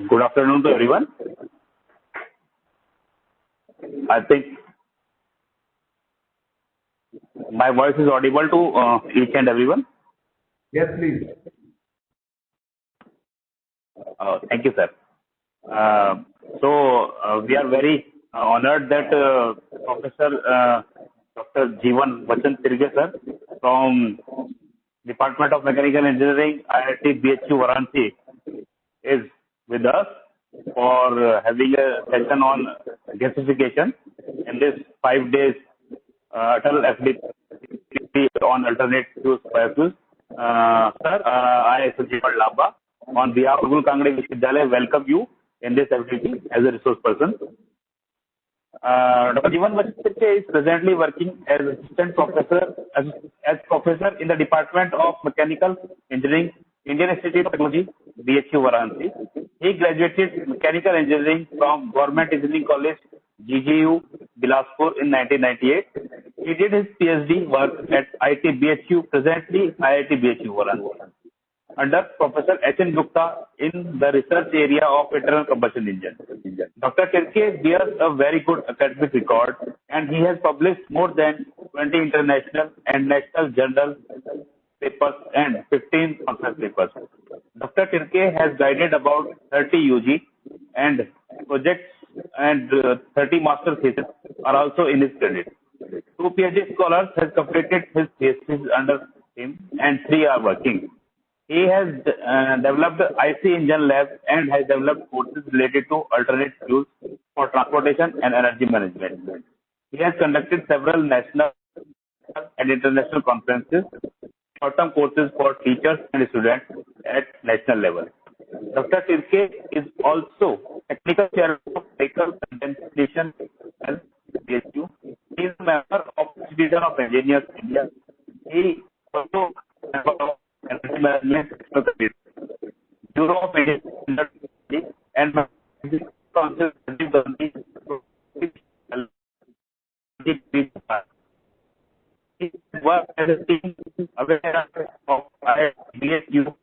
Good afternoon to everyone. I think my voice is audible to each and everyone. Yes, please. Thank you, sir. We are very honored that Professor Dr. Jeevan Vachan Tirge, sir, from Department of Mechanical Engineering, IIT BHU Varanasi, is with us for having a session on gasification in this 5 days Atal FDP on alternate fuels biofuels. Sir, I, Sanjeev Lamba, on behalf of Guru Kangde Vishwavidyalaya, welcome you in this FDP as a resource person. Dr. Jeevan Vachhan is presently working as assistant professor as professor in the Department of Mechanical Engineering, Indian Institute of Technology, BHU Varanasi. He graduated Mechanical Engineering from Government Engineering College, GGU, Bilaspur in 1998. He did his PhD work at IIT BHU, presently IIT BHU Varanasi, under Professor H.N. Gupta in the research area of internal combustion engine. Dr. Tirke bears a very good academic record, and he has published more than 20 international and national journal papers and 15 conference papers. Dr. Tirke has guided about 30 UG and projects, and 30 master theses are also in his credit. 2 PhD scholars have completed his thesis under him, and 3 are working. He has developed IC engine lab and has developed courses related to alternate fuels for transportation and energy management. He has conducted several national and international conferences, short-term courses for teachers and students at national level. Dr. Tirke is also technical chair of vehicle condensation and BHU. He is a member of Institute of Engineers India. He also member of Energy Management Bureau of Engineering and Council. He worked as a team aware of BSU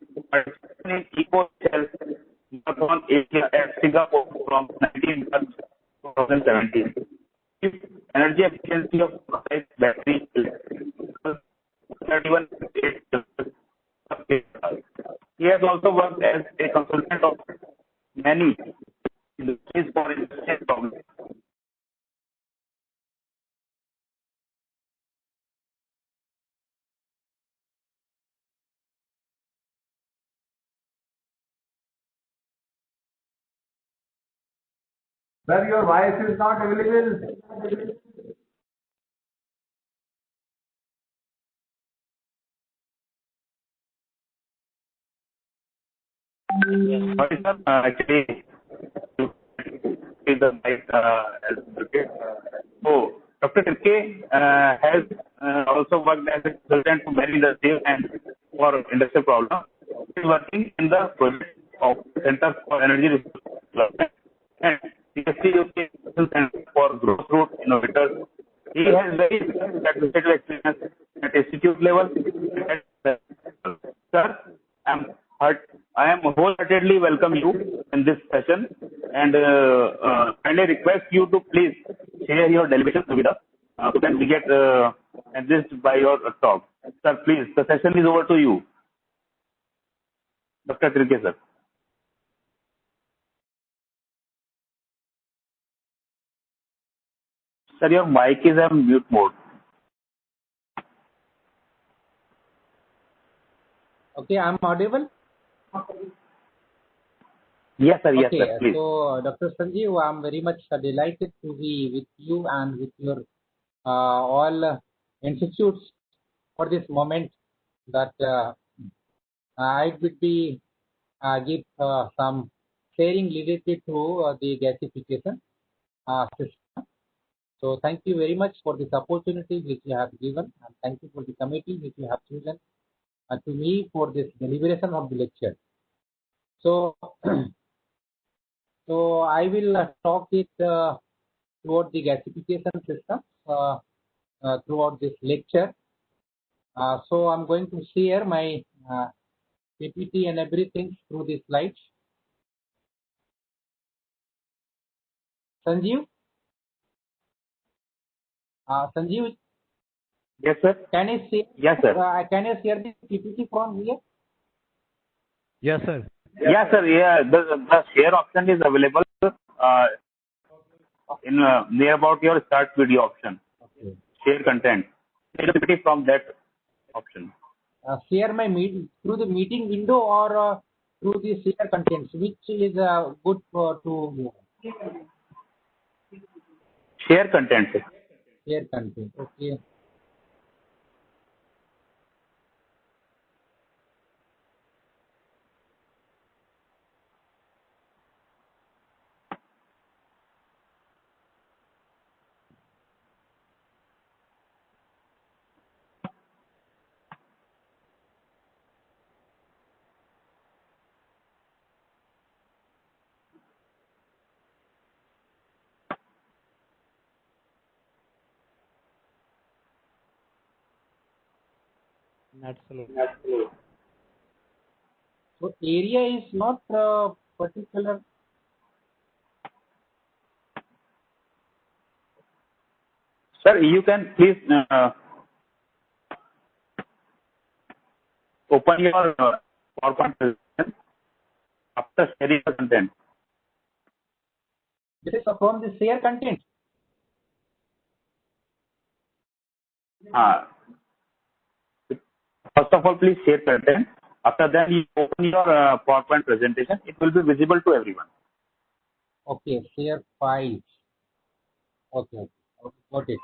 in Eco Cell on Asia at Singapore from 2017. His energy efficiency of battery is 31. He has also worked as a consultant of many industries for industrial problems. Sir, your voice is not available. Sorry, sir. Actually, the mic. So, Dr. Tirke has also worked as a consultant for many industries and for industrial problems. He is working in the project of Center for Energy Resource Development and CSTUK Center for Grassroots Innovators. He has very administrative experience at institute level. Sir, I am wholeheartedly welcome you in this session, and kindly request you to please share your deliberations with us so that we get enriched by your talk. Sir, please, the session is over to you. Dr. Tirke, sir. Sir, your mic is on mute mode. Okay, I'm audible? Yes, sir. Yes, Okay, sir. Please. so Dr. Sanjeev, I'm very much delighted to be with you and with your all institutes for this moment that I would be give some sharing related to the gasification system. So thank you very much for this opportunity which you have given, and thank you for the committee which you have chosen to me for this deliberation of the lecture. So, so I will talk it toward the gasification system throughout this lecture. So I'm going to share my PPT and everything through the slides. Sanjeev? Sanjeev, Yes, sir. can you see? Yes, sir. Can you share the PPT from here? Yes, sir. Yes, sir. Yeah, the share option is available in near about your start video option. Okay. Share content. Take a PPT from that option. Share my meeting through the meeting window or through the share contents, which is good to Share content, sir. share content. Okay. That's all. So area is not particular. Sir, you can please open your PowerPoint presentation after sharing the content. This is from the share content. First of all, please share content. After that, you open your PowerPoint presentation. It will be visible to everyone. Okay, share files. Okay, got it.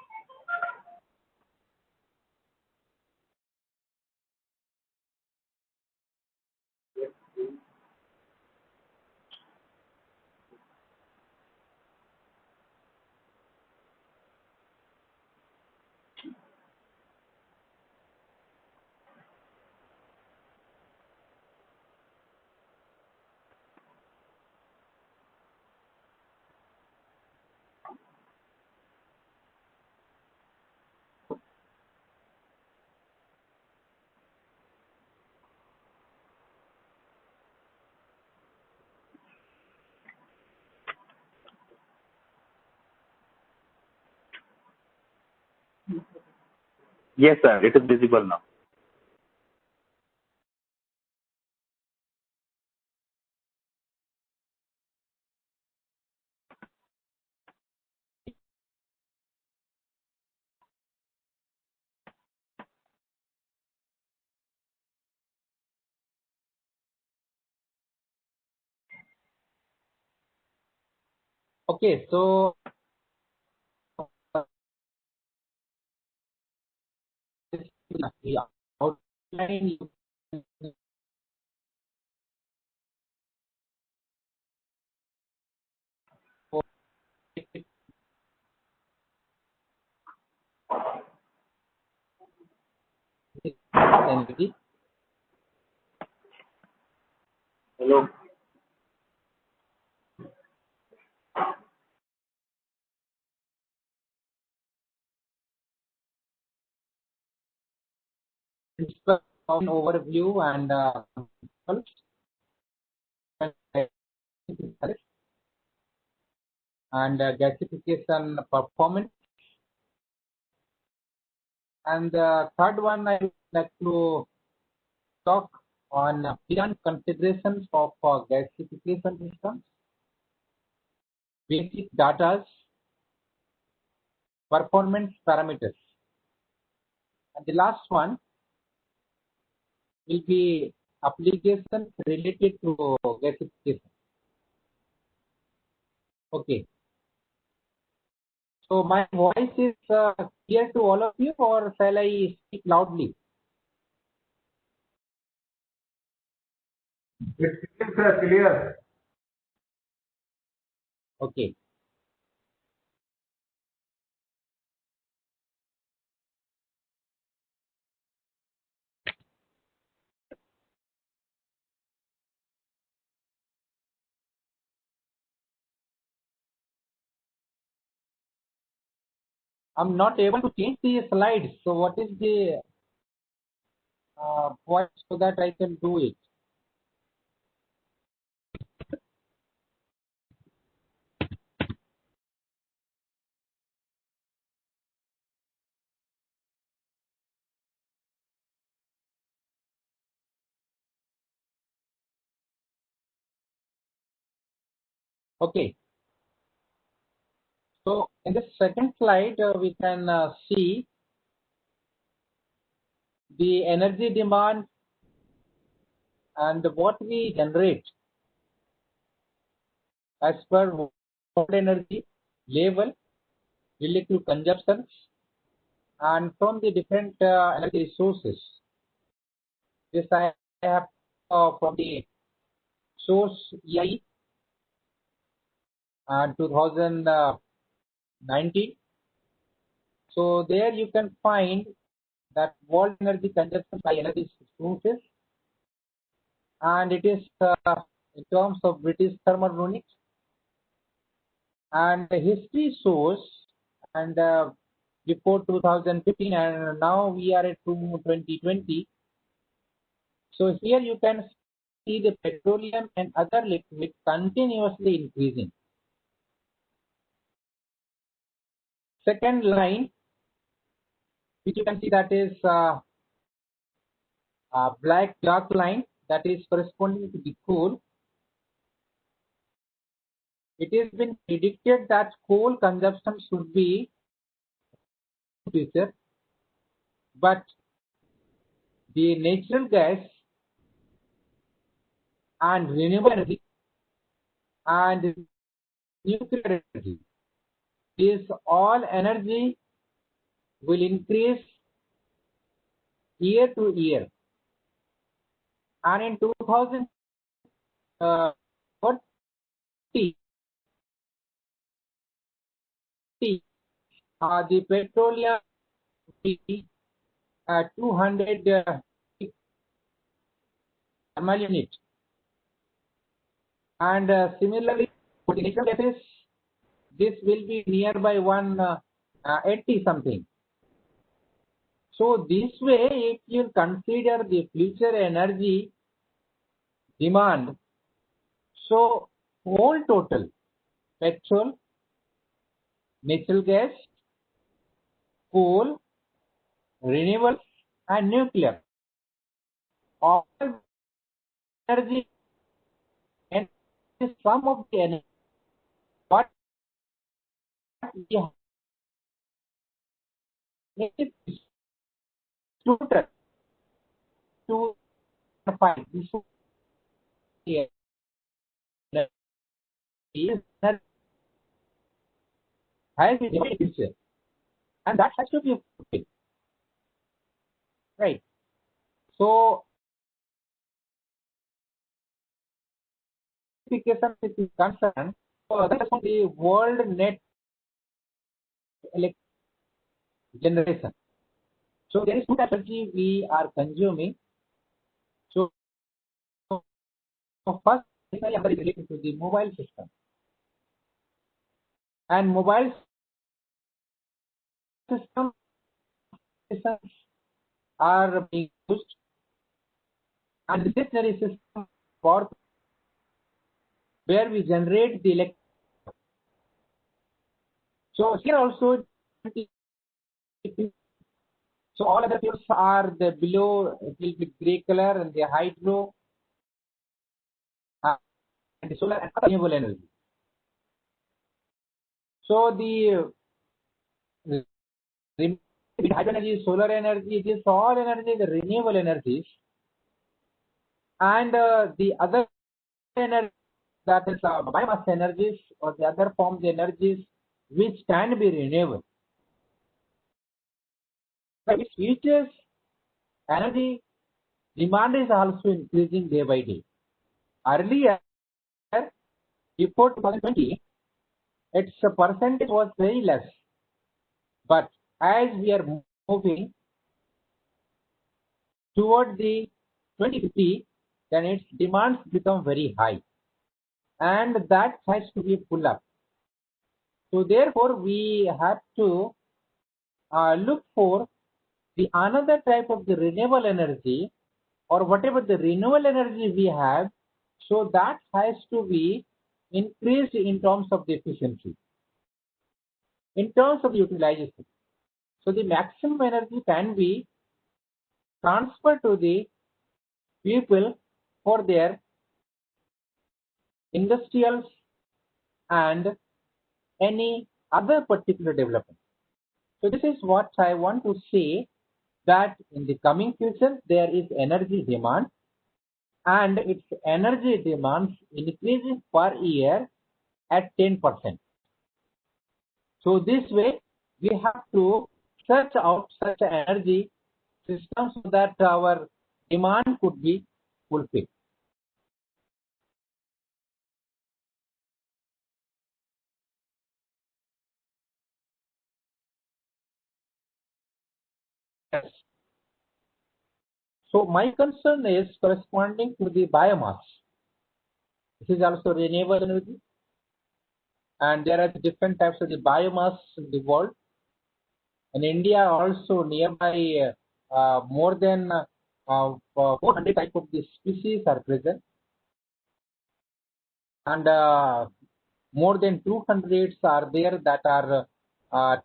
Yes, sir. It is visible now. Okay, so the outline energy. Hello. Overview and gasification performance. And the third one, I would like to talk on beyond considerations of gasification systems, basic data, performance parameters. And the last one will be applications related to gasification. Okay. So my voice is clear to all of you, or shall I speak loudly? It's clear, sir, clear. Okay. I'm not able to change the slides. So what is the point so that I can do it? Okay. So in the second slide, we can see the energy demand and what we generate as per world energy level related to consumption and from the different energy resources. This I have from the source EI 2019. So there you can find that world energy consumption by energy sources, and it is in terms of British thermodynamics, and the history shows, and before 2015 and now we are at 2020. So here you can see the petroleum and other liquids continuously increasing. Second line, which you can see, that is black dark line, that is corresponding to the coal. It has been predicted that coal consumption should be in the future, but the natural gas and renewable energy and nuclear energy, this all energy will increase year to year, and in 2040 the petroleum will be 200 ml unit, and similarly for the natural gases this will be nearby 180 something. So this way, if you consider the future energy demand, so whole total petrol, natural gas, coal, renewable and nuclear, all energy and some of the energy, but we have total to find this has been the future, and that has to be fulfilled, right? So electrification is concerned, so that is the world net generation. So there is two energy we are consuming. So first is related to the mobile system, and mobile systems are being used, and the stationary system for where we generate the electricity. So here also, so all other fields are the below a little bit gray color, and the hydro and the solar and renewable energy. So the hydro energy, solar energy, this all energy, the renewable energies, and the other energy, that is biomass energies or the other forms energies which can be renewable. But its futures energy demand is also increasing day by day. Earlier, before 2020, its percentage was very less, but as we are moving toward the 2050, then its demands become very high, and that has to be pulled up. So therefore, we have to look for the another type of the renewable energy, or whatever the renewable energy we have, so that has to be increased in terms of the efficiency, in terms of utilization. So the maximum energy can be transferred to the people for their industrial and any other particular development. So this is what I want to say, that in the coming future there is energy demand, and its energy demands increasing per year at 10%. So this way we have to search out such an energy system so that our demand could be fulfilled. Yes. So my concern is corresponding to the biomass. This is also renewable energy, and there are different types of the biomass in the world. In India also nearby more than 400 types of the species are present, and more than 200 are there that are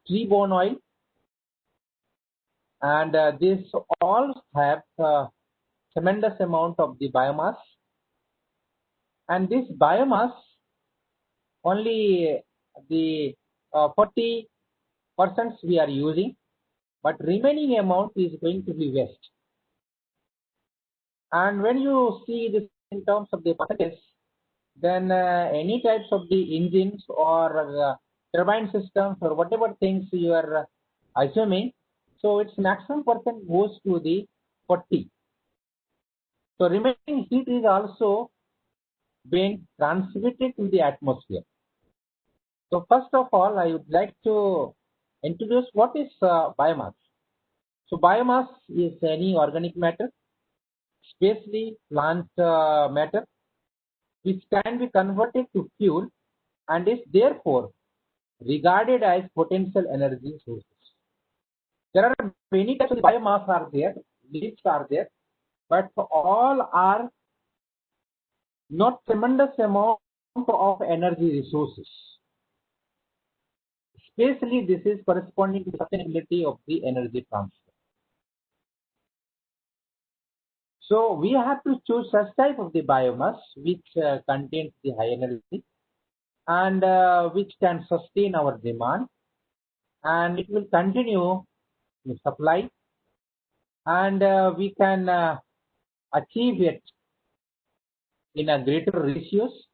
tree-borne oil, and these all have tremendous amount of the biomass, and this biomass only the 40% we are using, but remaining amount is going to be waste. And when you see this in terms of the percentage, then any types of the engines or turbine systems or whatever things you are assuming, so its maximum percent goes to the 40. So remaining heat is also being transmitted to the atmosphere. So first of all, I would like to introduce what is biomass. So biomass is any organic matter, especially plant matter, which can be converted to fuel and is therefore regarded as potential energy sources. There are many types of biomass are there, leaves are there, but all are not tremendous amount of energy resources. Especially this is corresponding to sustainability of the energy transfer. So we have to choose such type of the biomass which contains the high energy and which can sustain our demand, and it will continue to supply, and we can achieve it in a greater ratios.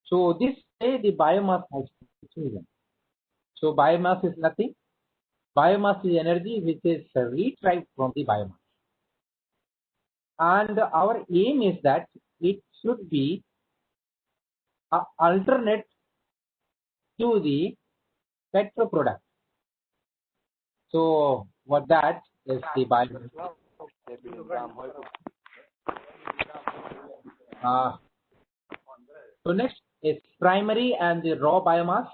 So this way the biomass has to be chosen. So biomass is nothing. Biomass is energy which is retrieved from the biomass. And our aim is that it should be alternate to the petrol product. So what that is the biomass. So next is primary and the raw biomass.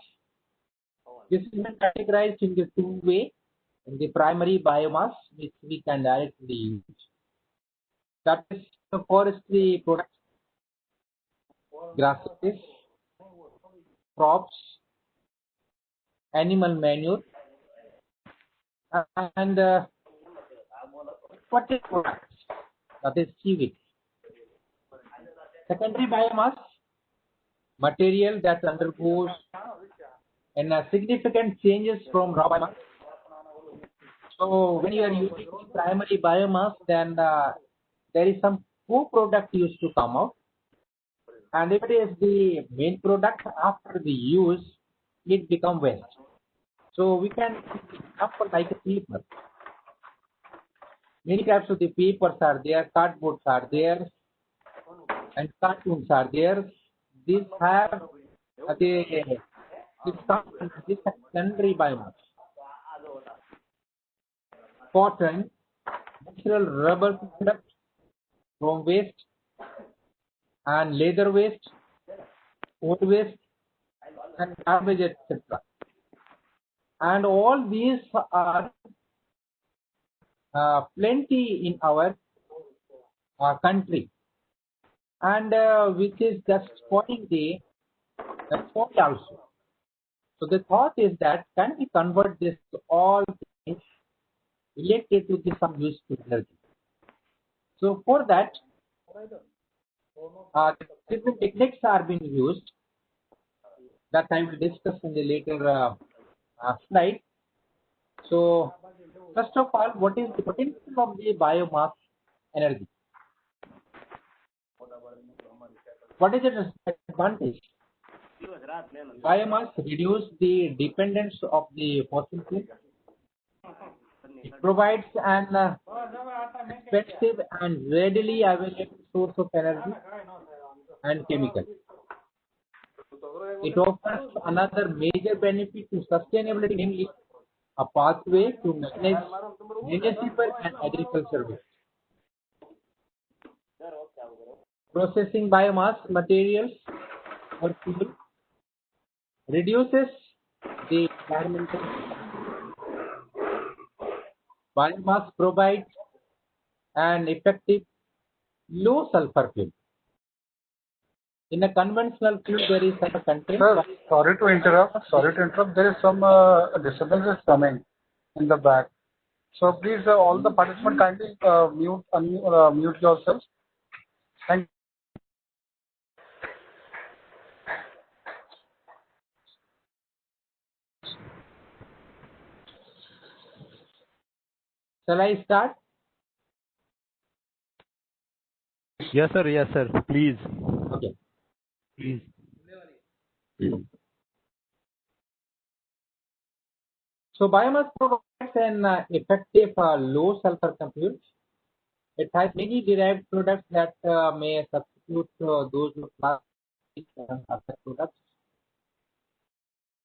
This is categorized in the two way. In the primary biomass, which we can directly use, that is the forestry products, grasses, crops, animal manure, and aquatic products, that is seaweed. Secondary biomass, material that undergoes significant changes from raw biomass. So when you are using primary biomass, then there is some co-product used to come out, and if it is the main product, after the use it become waste. So we can example like a paper. Many types of the papers are there, cardboards are there, and cartoons are there. These have this secondary biomass. Cotton, natural rubber product from waste, and leather waste, wood waste, and garbage, etc. And all these are plenty in our country, and which is just spoiling the soil also. So the thought is that can we convert this all things related to the some useful energy. So for that, different techniques are being used. that I will discuss in the later slide. So, first of all, what is the potential of the biomass energy? What is its advantage? Biomass reduces the dependence of the fossil fuels. It provides an expensive and readily available source of energy and chemicals. It offers another major benefit to sustainability, namely a pathway to manage municipal and agriculture waste. Processing biomass materials or fuel reduces the environmental. Biomass provides an effective low sulfur fuel. In a conventional fuel, there is a content. Sir, sorry to interrupt. There is some disturbances coming in the back. So please, all the participants kindly mute yourselves. Thank you. Shall I start? Yes, sir. Yes, sir. Please. Okay. Please. So biomass provides an effective low sulfur fuel. It has many derived products that may substitute those of plastic and other products.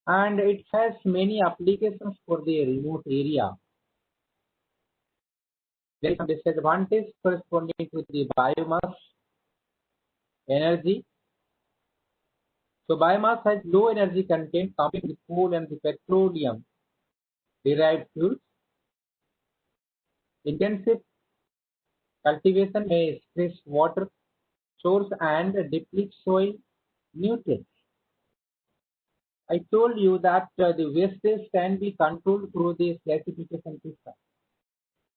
And it has many applications for the remote area. There is a disadvantage corresponding to the biomass energy. So biomass has low energy content compared with coal and the petroleum derived fuels. Intensive cultivation may stress water source and deplete soil nutrients. I told you that the wastage can be controlled through the gasification system.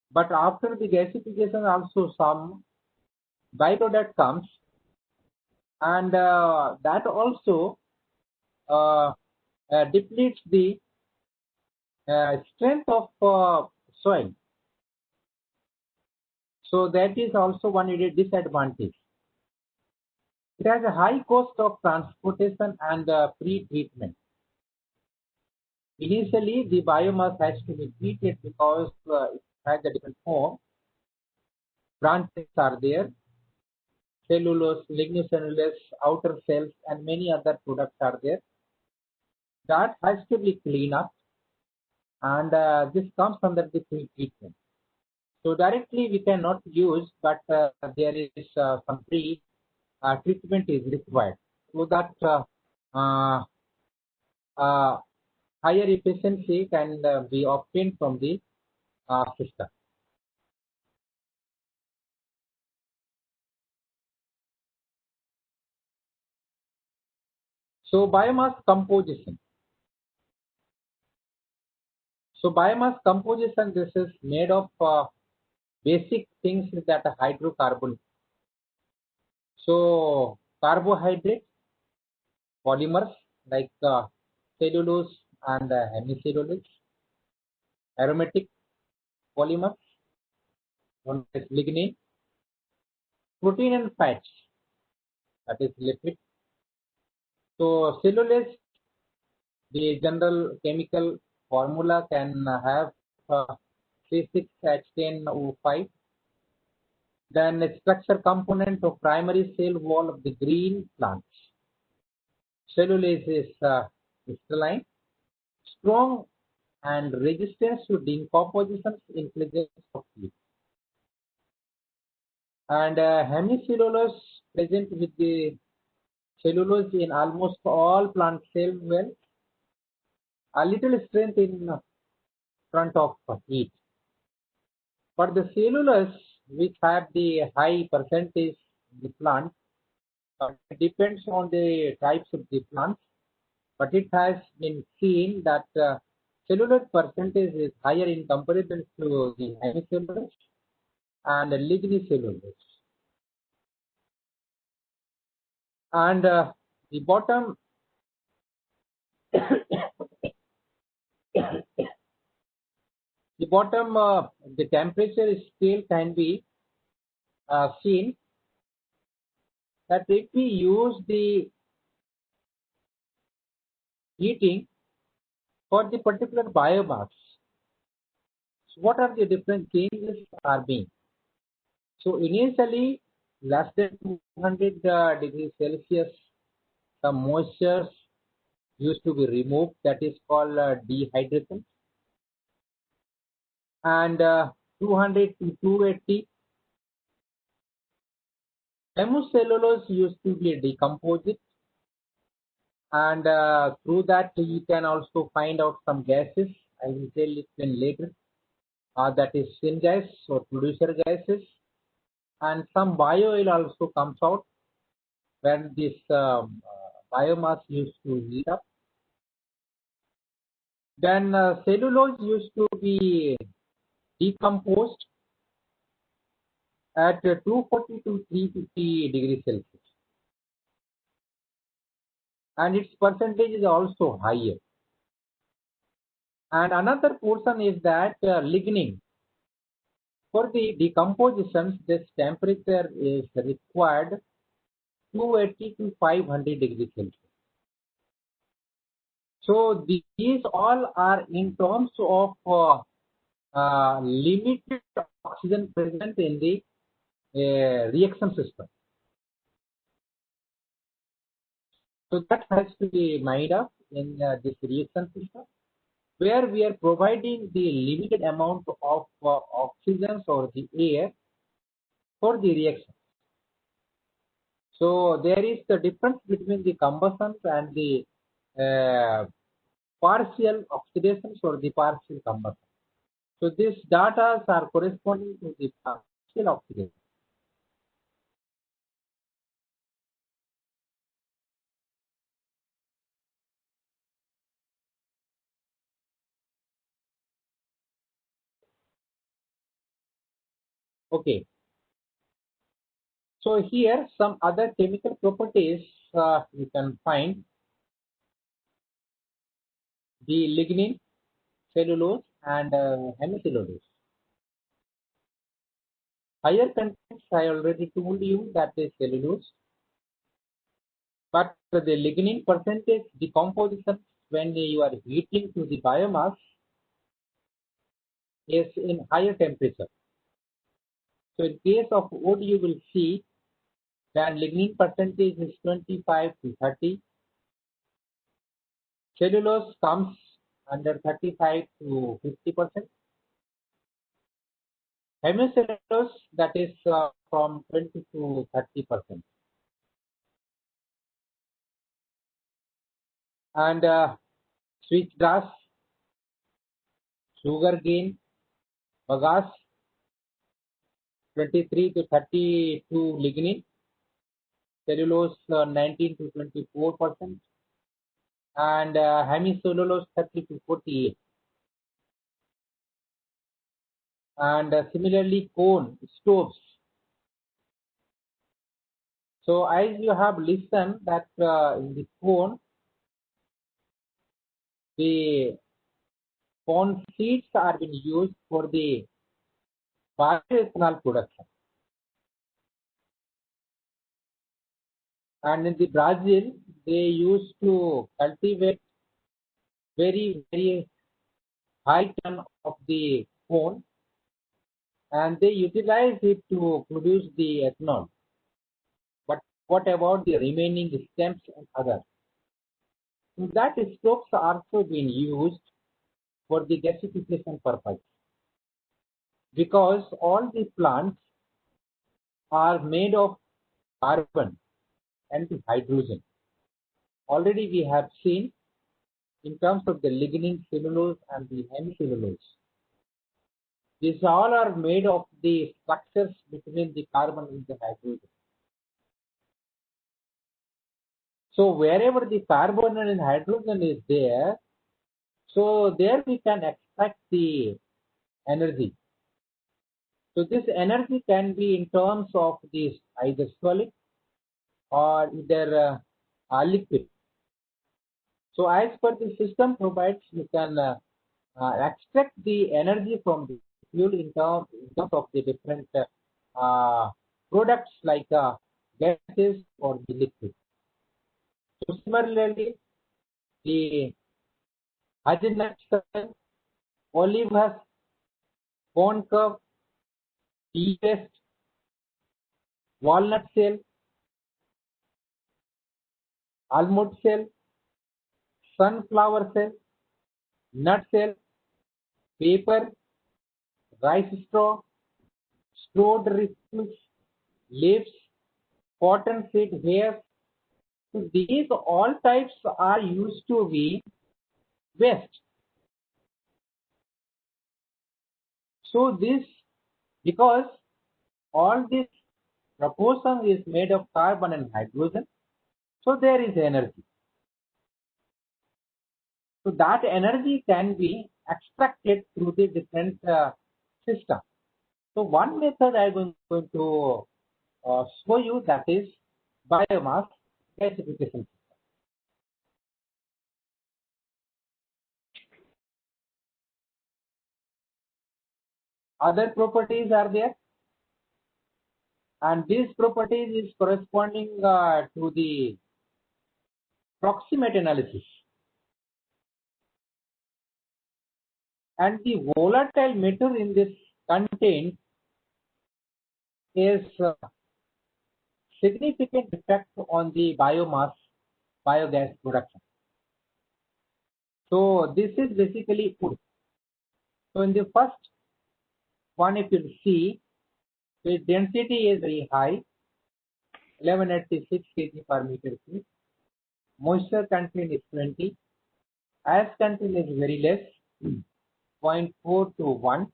But after the gasification, also some byproduct comes, and that also depletes the strength of soil. So that is also one disadvantage. It has a high cost of transportation and pre-treatment. Initially, the biomass has to be treated because it has a different form. Branches are there, cellulose, lignocellulose, outer cells, and many other products are there. That has to be cleaned up, and this comes under the pre-treatment. So directly we cannot use, but there is some pre-treatment is required so that higher efficiency can be obtained from the system. So biomass composition. This is made of basic things that are hydrocarbon. So carbohydrates, polymers like cellulose and hemicellulose, aromatic polymers, known as lignin, protein and fats, that is lipid. So cellulose, the general chemical formula can have C6H10O5. Then a structure component of primary cell wall of the green plants. Cellulose is crystalline, strong and resistant to decomposition in presence of heat. And hemicellulose present with the cellulose in almost all plant cell wells. A little strength in front of heat. For the cellulose, which have the high percentage in the plant, it depends on the types of the plants, but it has been seen that cellulose percentage is higher in comparison to the hemicellulose and lignocellulose. And the bottom The bottom, the temperature scale can be seen that if we use the heating for the particular biomass, so what are the different changes are being? So initially, less than 200 degrees Celsius, the moisture used to be removed. That is called dehydration. And 200 to 280, hemicellulose used to be decomposed. And through that, you can also find out some gases. I will tell it in later. That is syngas or producer gases. And some biooil also comes out when this biomass used to heat up. Then cellulose used to be decomposed at 240 to 350 degrees Celsius. And its percentage is also higher. And another portion is that lignin. For the decomposition, this temperature is required 280 to 500 degrees Celsius. So these all are in terms of limited oxygen present in the reaction system. So that has to be made up in this reaction system, where we are providing the limited amount of oxygen or the air for the reaction. So there is the difference between the combustion and the partial oxidations or the partial combustion. So these data are corresponding to the partial oxidation. Okay. So here some other chemical properties you can find. The lignin, cellulose, and hemicellulose. Higher contents, I already told you, that is cellulose. But the lignin percentage decomposition when you are heating to the biomass is in higher temperature. So in case of wood, you will see that lignin percentage is 25 to 30. Cellulose comes under 35 to 50%. Hemicellulose, that is from 20 to 30%. And switchgrass, sugarcane, bagasse, 23 to 32 lignin, cellulose 19 to 24%, and hemicellulose 30 to 48. And similarly, cone, stoves. So as you have listened that in the cone seeds are being used for the bioethanol production. And in the Brazil, they used to cultivate very, very high ton of the corn, and they utilize it to produce the ethanol. But what about the remaining stems and others? So that stoves are also being used for the gasification purpose, because all the plants are made of carbon and hydrogen. Already we have seen in terms of the lignin, cellulose, and the hemicellulose. These all are made of the structures between the carbon and the hydrogen. So wherever the carbon and hydrogen is there, so there we can extract the energy. So this energy can be in terms of this either solid or either liquid. So as per the system provides, you can extract the energy from the fuel in terms of the different products like gases or the liquid. So similarly, the hazelnut cell, olive husk, corn cob, pea paste, walnut shell, almond shell, sunflower shell, nut shell, paper, rice straw, strawed refuse, leaves, cotton seed hairs. So these all types are used to be waste. So this, because all this proportion is made of carbon and hydrogen, so there is energy. So that energy can be extracted through the different system. So one method I am going to show you, that is biomass gasification. Other properties are there, and these properties is corresponding to the proximate analysis. And the volatile matter in this content is significant effect on the biogas production. So this is basically food. So in the first one, if you see, the density is very high, 1186 kg per meter cube. Moisture content is 20. Ash content is very less, 0.4 to 1.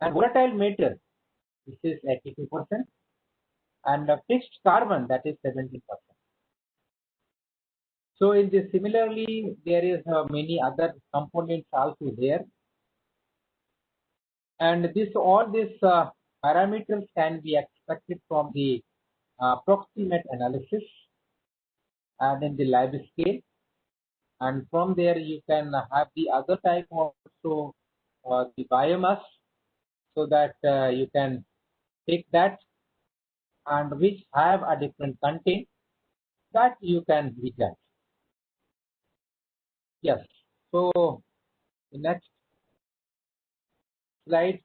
And volatile matter, this is 82%. And fixed carbon, that is 70%. So in this, similarly, there is many other components also there. And all these parameters can be expected from the proximate analysis and in the lab scale. And from there you can have the other type of also the biomass, so that you can take that and which have a different content that you can visualize. Yes. So the next slide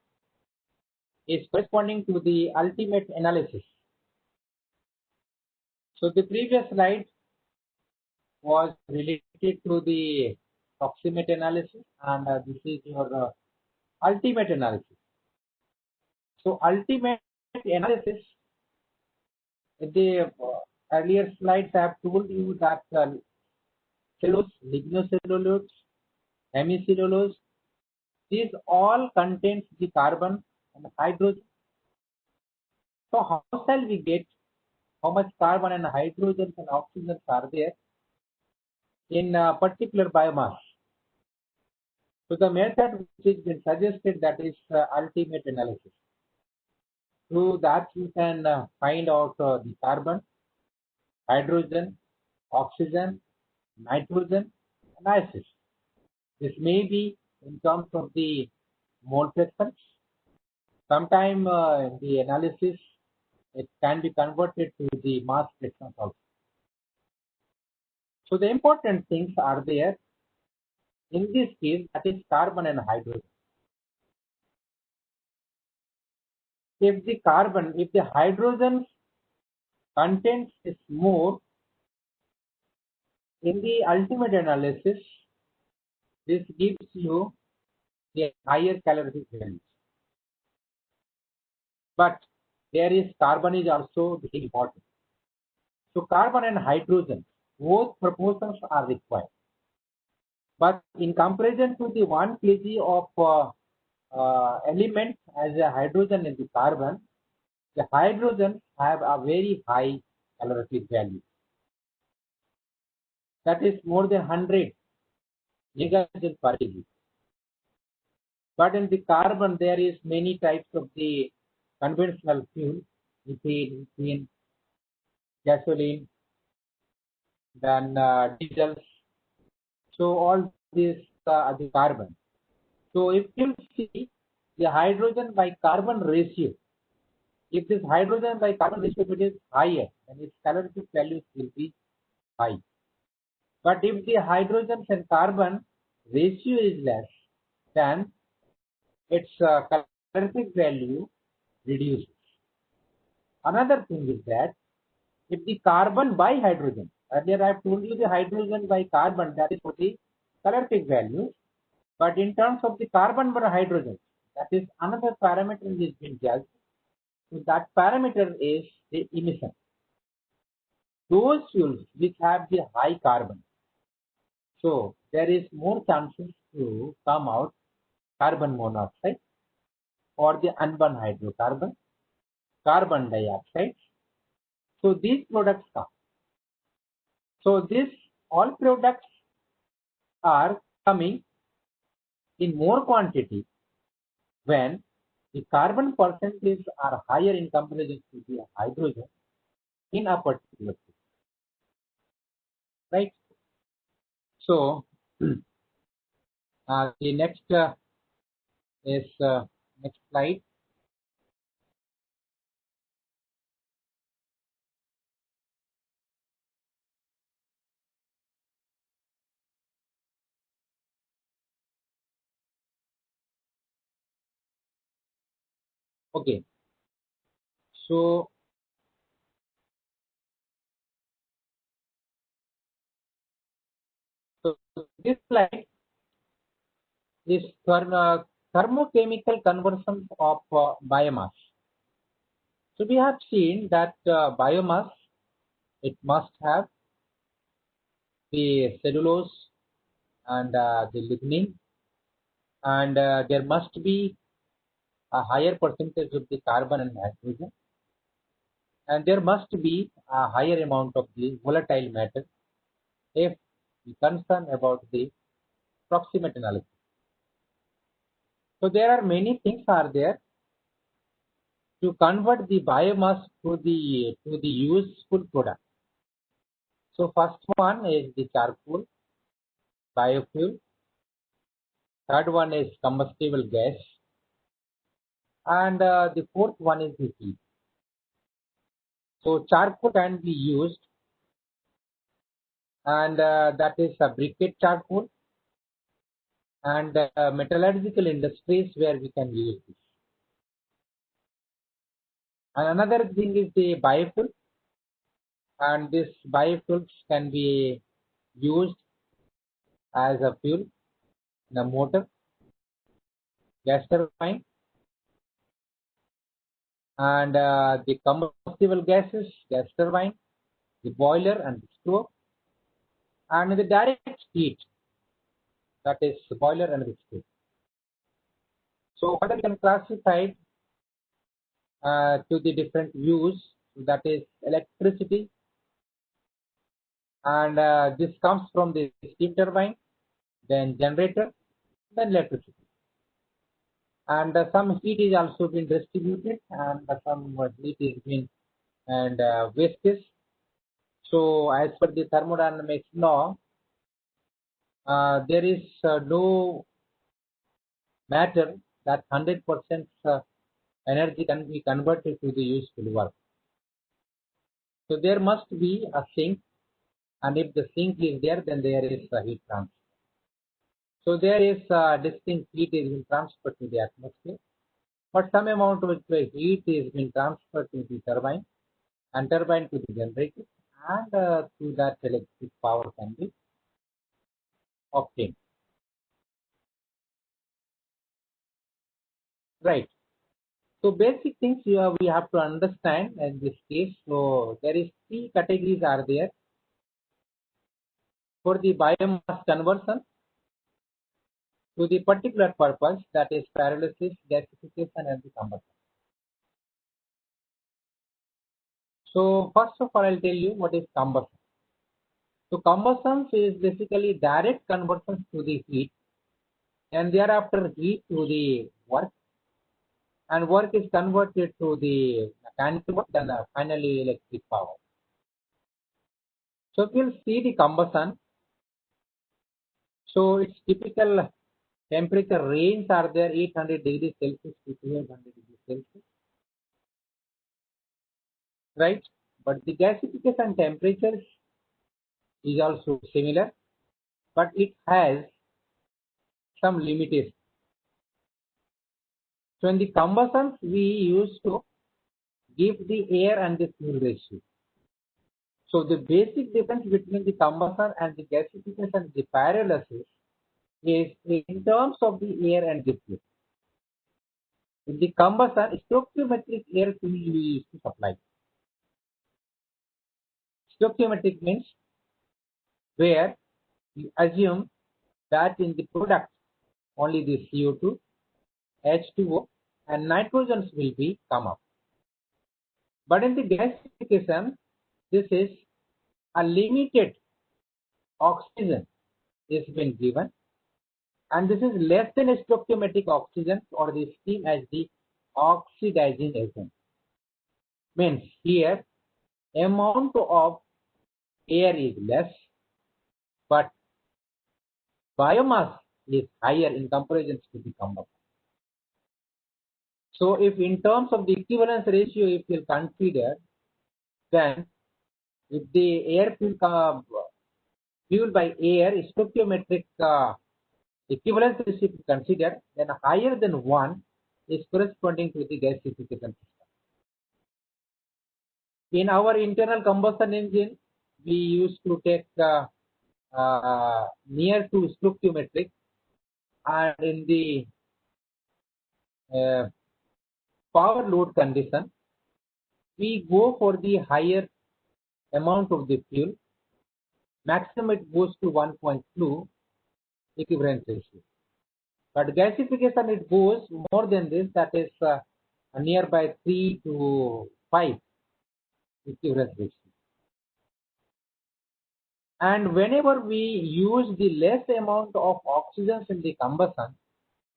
is corresponding to the ultimate analysis. So the previous slide was related to the proximate analysis, and this is your ultimate analysis. So ultimate analysis, the earlier slides I have told you that cellulose, lignocellulose, hemicellulose, these all contains the carbon and hydrogen. So how shall we get how much carbon and hydrogen and oxygen are there in a particular biomass? So the method which has been suggested, that is ultimate analysis. Through that you can find out the carbon, hydrogen, oxygen, nitrogen, and acids. This may be in terms of the mole fraction. Sometime in the analysis it can be converted to the mass fraction also. So the important things are there in this case, that is carbon and hydrogen. If the hydrogen content is more, in the ultimate analysis, this gives you the higher calorific values. But there is carbon is also very important. So carbon and hydrogen, both proportions are required. But in comparison to the 1 kg of element as a hydrogen and the carbon, the hydrogen have a very high calorific value. That is more than 100 gigajoule per kg. But in the carbon, there is many types of the conventional fuel, methane, gasoline, then diesels. So all these the carbon. So if you see the hydrogen by carbon ratio, if this hydrogen by carbon ratio is higher, then its calorific values will be high. But if the hydrogen and carbon ratio is less, then its calorific value reduces. Another thing is that if the carbon by hydrogen, earlier I have told you the hydrogen by carbon, that is for the calorific values, but in terms of the carbon by hydrogen, that is another parameter is being judged. So that parameter is the emission. Those fuels which have the high carbon, so there is more chances to come out carbon monoxide or the unburned hydrocarbon, carbon dioxide. So these products come. So these all products are coming in more quantity when the carbon percentage are higher in comparison to the hydrogen in a particular case. Right? So the next is next slide. Okay. So this slide is thermochemical conversion of biomass. So we have seen that biomass, it must have the cellulose and the lignin, and there must be a higher percentage of the carbon and hydrogen, and there must be a higher amount of the volatile matter if we concern about the proximate analysis. So there are many things are there to convert the biomass to the useful product. So first one is the charcoal, biofuel. Third one is combustible gas, and the fourth one is the heat. So charcoal can be used, and that is a briquette charcoal, and metallurgical industries where we can use this. And another thing is the biofuel, and this biofuels can be used as a fuel in a motor, gas turbine, and the combustible gases, gas turbine, the boiler and the stove, and the direct heat, that is the boiler and the stove. So further we can classify to the different views, that is electricity, and this comes from the steam turbine, then generator, then electricity. And some heat is also been distributed, and some heat is been and wastage. So as per the thermodynamics law, there is no matter that 100% energy can be converted to the useful work. So there must be a sink, and if the sink is there, then there is a heat transfer. So there is distinct heat is being transferred to the atmosphere, but some amount of heat is being transferred to the turbine, and turbine to the generator, and through that electric power can be obtained. Right. So basic things we have to understand in this case. So there is three categories are there for the biomass conversion to the particular purpose, that is pyrolysis, gasification, and the combustion. So first of all, I'll tell you what is combustion. So combustion is basically direct conversion to the heat, and thereafter heat to the work, and work is converted to the mechanical work, then finally electric power. So if you'll see the combustion, So its typical temperature range are there 800 degrees Celsius to 1200 degrees Celsius, right? But the gasification temperature is also similar, but it has some limitations. So in the combustions, we used to give the air and the fuel ratio. So the basic difference between the combustion and the gasification and the pyrolysis is in terms of the air and the fuel. In the combustion, stoichiometric air fuel we used to supply. Stoichiometric means where you assume that in the product only the CO2, H2O and nitrogens will be come up. But in the gasification, this is a limited oxygen is been given, and this is less than stoichiometric oxygen or the steam as the oxidizing agent. Means here amount of air is less, but biomass is higher in comparison to the combustion. So if in terms of the equivalence ratio, if you consider, then if the air fuel by air stoichiometric equivalence ratio if you consider, then higher than 1 is corresponding to the gasification system. In our internal combustion engine, we used to take near to stoichiometric, and in the power load condition, we go for the higher amount of the fuel. Maximum it goes to 1.2 equivalence ratio. But gasification it goes more than this, that is nearby 3 to 5 equivalence ratio. And whenever we use the less amount of oxygens in the combustion,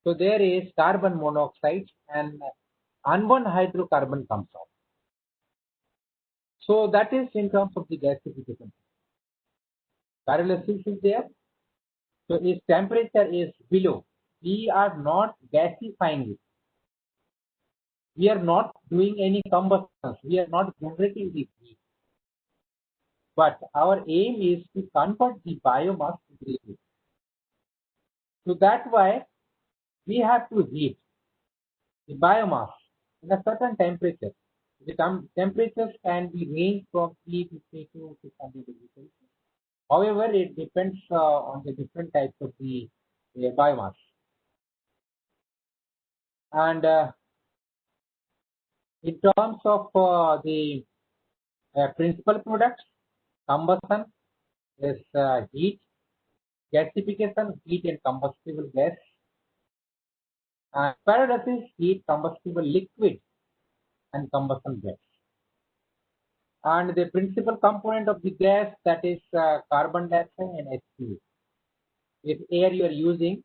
so there is carbon monoxide and unburned hydrocarbon comes out. So that is in terms of the gasification. Pyrolysis is there. So its temperature is below. We are not gasifying it. We are not doing any combustion. We are not generating the heat. But our aim is to convert the biomass to the liquid. So that's why we have to heat the biomass in a certain temperature. The temperatures can be ranged from 350 to 600 degrees Celsius. However, it depends on the different types of the biomass. And in terms of the principal products, combustion is heat, gasification, heat and combustible gas, and pyrolysis, heat, combustible liquid, and combustion gas. And the principal component of the gas, that is carbon dioxide and H2O. If air you are using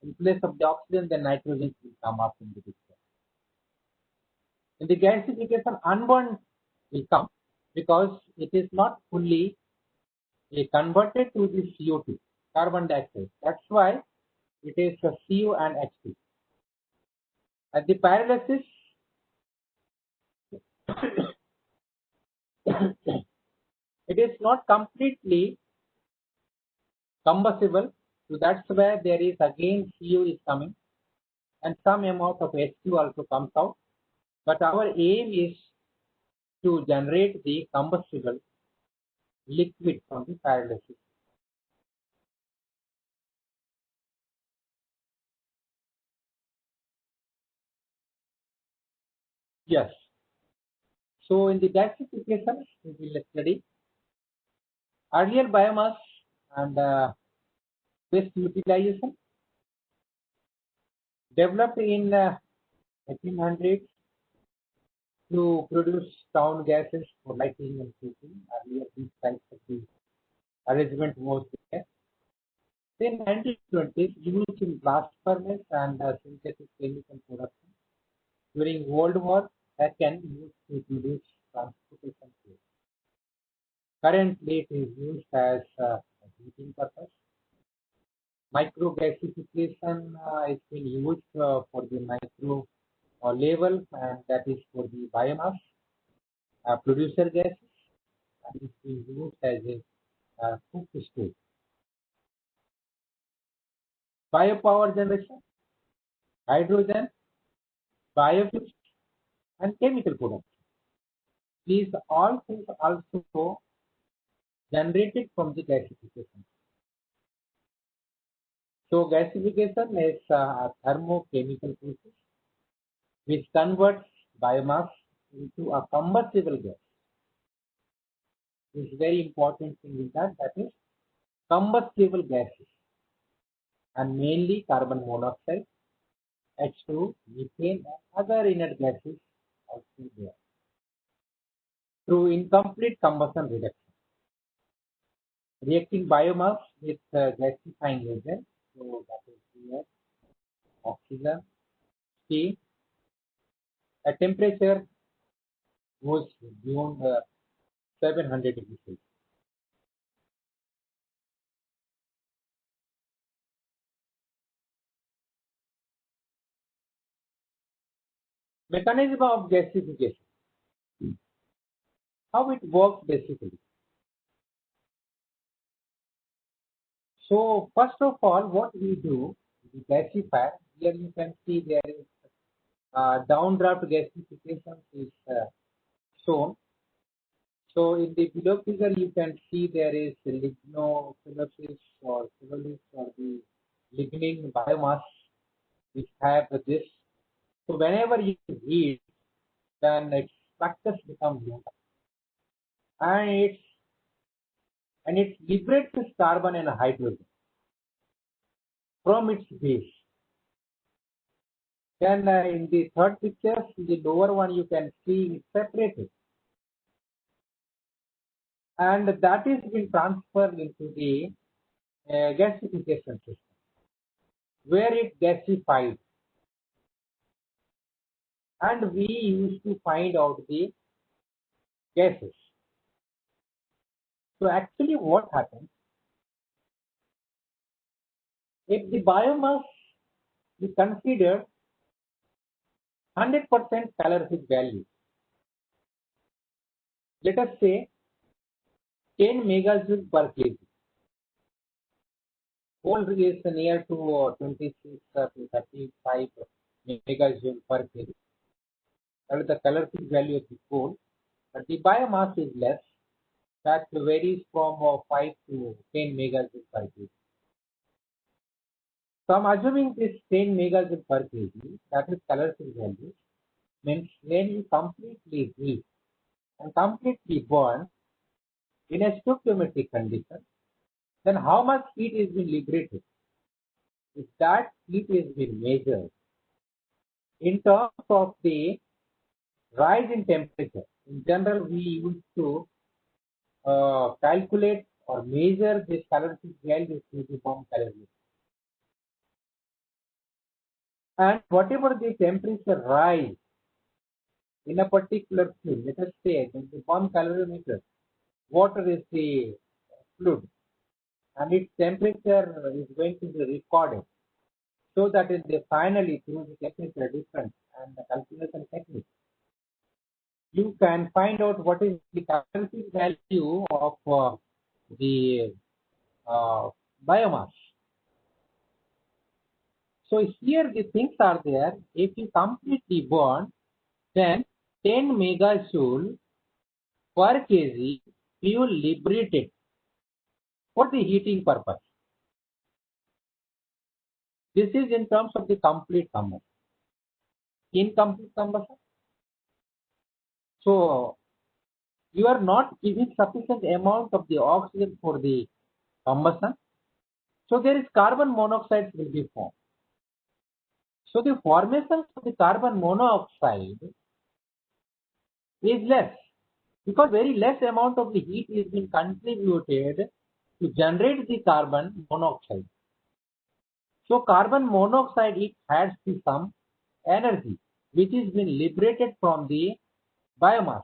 in place of the oxygen, then nitrogen will come up in the picture. In the gasification, unburned will come because it is not fully converted to the CO2, carbon dioxide. That's why it is a CO and H2. At the pyrolysis, it is not completely combustible, so that's where there is again CO is coming and some amount of H2 also comes out. But our aim is to generate the combustible liquid from the pyrolysis. Yes. So in the gasification, we will study earlier biomass and waste utilization developed in 1800s to produce town gases for lighting and cooking. Earlier, these types of the arrangement was there. Then 1920s, used in blast furnace and synthetic chemical production. During World War II, used to produce transportation fuel. Currently, it is used as a heating purpose. Micro gasification is being used for the micro level, and that is for the biomass producer gases, and is being used as a cook stove. Biopower generation, hydrogen, biofuels, and chemical products. These all things also generated from the gasification. So gasification is a thermochemical process which converts biomass into a combustible gas. This very important thing is that is combustible gases, and mainly carbon monoxide, H2, methane, and other inert gases also there through incomplete combustion reduction. Reacting biomass with gasifying agent, so that is here oxygen, steam, a temperature goes beyond 700 degrees Celsius. Mechanism of gasification. How it works basically. So first of all, what we do, the gasifier, here you can see there is downdraft gasification is shown. So in the below figure, you can see there is lignophilosis or phylolis or the lignin biomass which have this. So whenever you heat, then its structures become loose, and it liberates this carbon and hydrogen from its base. Then in the third picture, the lower one you can see it's separated, and that is being transferred into the gasification system, where it gasified, and we used to find out the gases. So actually what happens, if the biomass is considered 100% calorific value, let us say 10 megajoule per kg, coal is near to 26 to 35 megajoule per kg. That is the calorific value of the coal, but the biomass is less, that varies from 5 to 10 megajoule per kg. So I'm assuming this 10 megajoule per kg, that is calorific value, means when you completely heat and completely burn in a stoichiometric condition, then how much heat is being liberated? If that heat is being measured in terms of the rise in temperature, in general we used to calculate or measure this calorific value through the bomb calorimeter. And whatever the temperature rise in a particular fluid, let us say that the bomb calorimeter, water is the fluid, and its temperature is going to be recorded, so that in the finally through the temperature difference and the calculation technique, you can find out what is the calorific value of the biomass. So here the things are there. If you completely burn, then 10 megajoule per kg fuel liberated for the heating purpose. This is in terms of the complete combustion. Incomplete combustion, so you are not giving sufficient amount of the oxygen for the combustion, so there is carbon monoxide will be formed. So the formation of the carbon monoxide is less, because very less amount of the heat is being contributed to generate the carbon monoxide. So carbon monoxide, it has some energy which is being liberated from the biomass.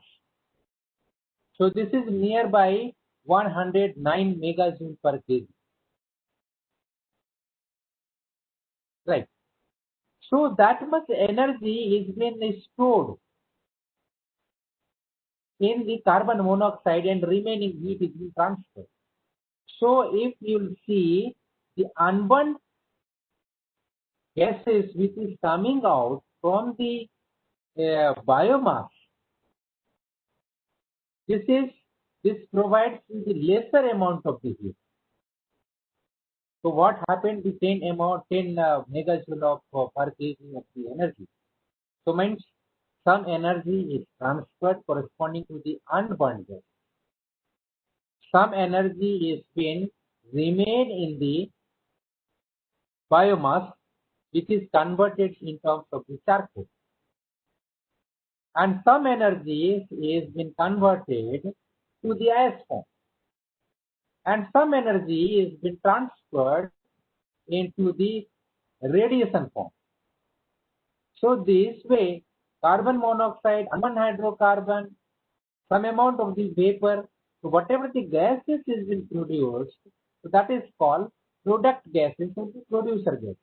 So this is nearby 109 megajoule per kg. right? So that much energy is being stored in the carbon monoxide and remaining heat is being transferred. So if you see the unburned gases which is coming out from the biomass, this provides the lesser amount of the heat. So what happened? The 10 megajoule of per kg of the energy. So means some energy is transferred corresponding to the unburned gas. Some energy is being remain in the biomass, which is converted in terms of the charcoal. And some energy is being converted to the ash form. And some energy is being transferred into the radiation form. So this way, carbon monoxide, unburned hydrocarbon, some amount of the vapor, so whatever the gases is being produced, so that is called product gases or the producer gas.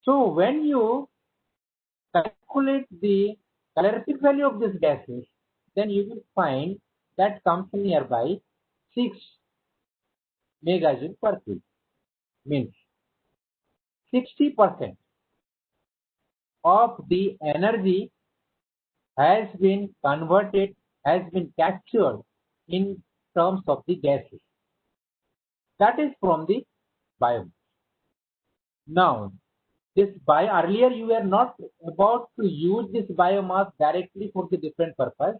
So when you calculate the calorific value of these gases, then you will find that comes nearby 6 megajoule per kg. Means 60% of the energy has been converted, has been captured in terms of the gases. That is from the biomass. Now, earlier you were not about to use this biomass directly for the different purpose,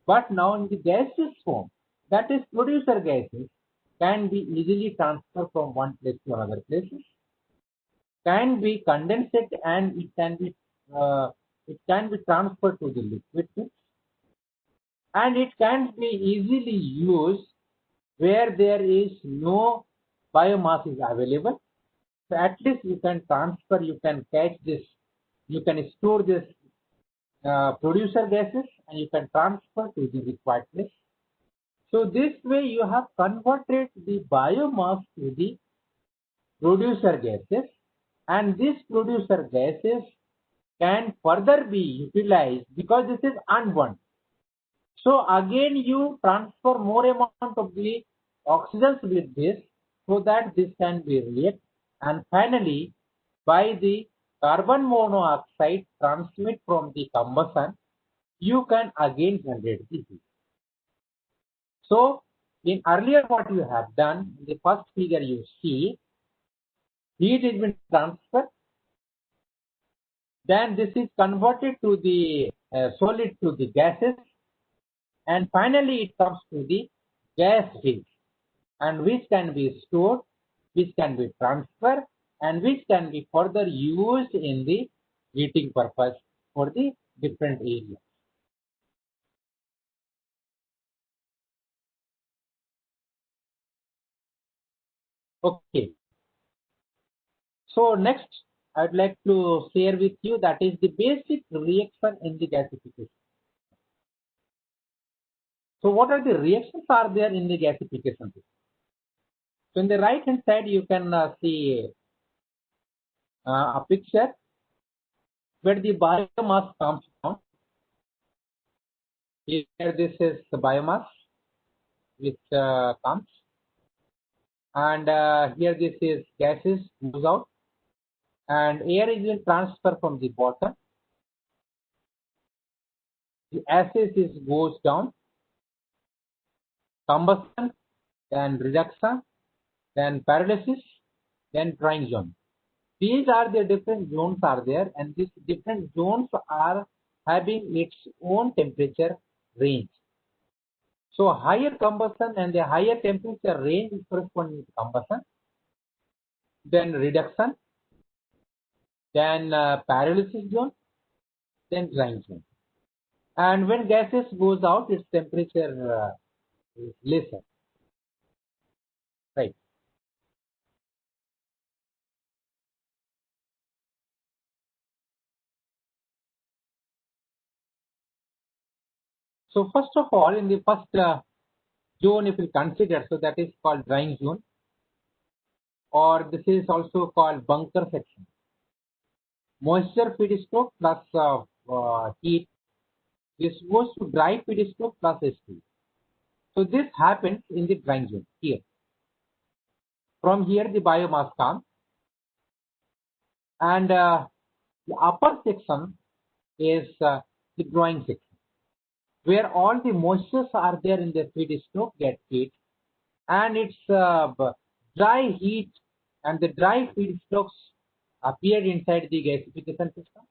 but now in the gaseous form, that is producer gases, can be easily transferred from one place to another places, can be condensed, and it can be transferred to the liquid phase, and it can be easily used where there is no biomass is available. So at least you can transfer, you can catch this, you can store this producer gases, and you can transfer to the required place. So this way you have converted the biomass to the producer gases, and these producer gases can further be utilized because this is unburned. So again you transfer more amount of the oxygens with this, so that this can be reacted, and finally by the carbon monoxide transmit from the combustion, you can again generate the heat. So in earlier what you have done, in the first figure you see, heat has been transferred, then this is converted to the solid to the gases, and finally it comes to the gas phase, and which can be stored, which can be transferred, and which can be further used in the heating purpose for the different areas. Okay. So next I would like to share with you that is the basic reaction in the gasification. So what are the reactions are there in the gasification? So in the right hand side you can see a picture where the biomass comes from. Here this is the biomass which comes, and here this is gases moves out, and air is being transferred from the bottom. The acid is goes down, combustion, then reduction, then pyrolysis, then drying zone. These are the different zones are there, and these different zones are having its own temperature range. So higher combustion and the higher temperature range is corresponding to combustion, then reduction, then pyrolysis zone, then drying zone. And when gases goes out, its temperature is lesser, right? So first of all, in the first zone, if you consider, so that is called drying zone. or this is also called bunker section. Moisture feedstock plus heat. This goes to dry feedstock plus H2. So this happens in the drying zone here. From here the biomass comes, and the upper section is the drying section, where all the moistures are there in the feedstock get heat, and its dry heat and the dry feedstocks appear inside the gasification system,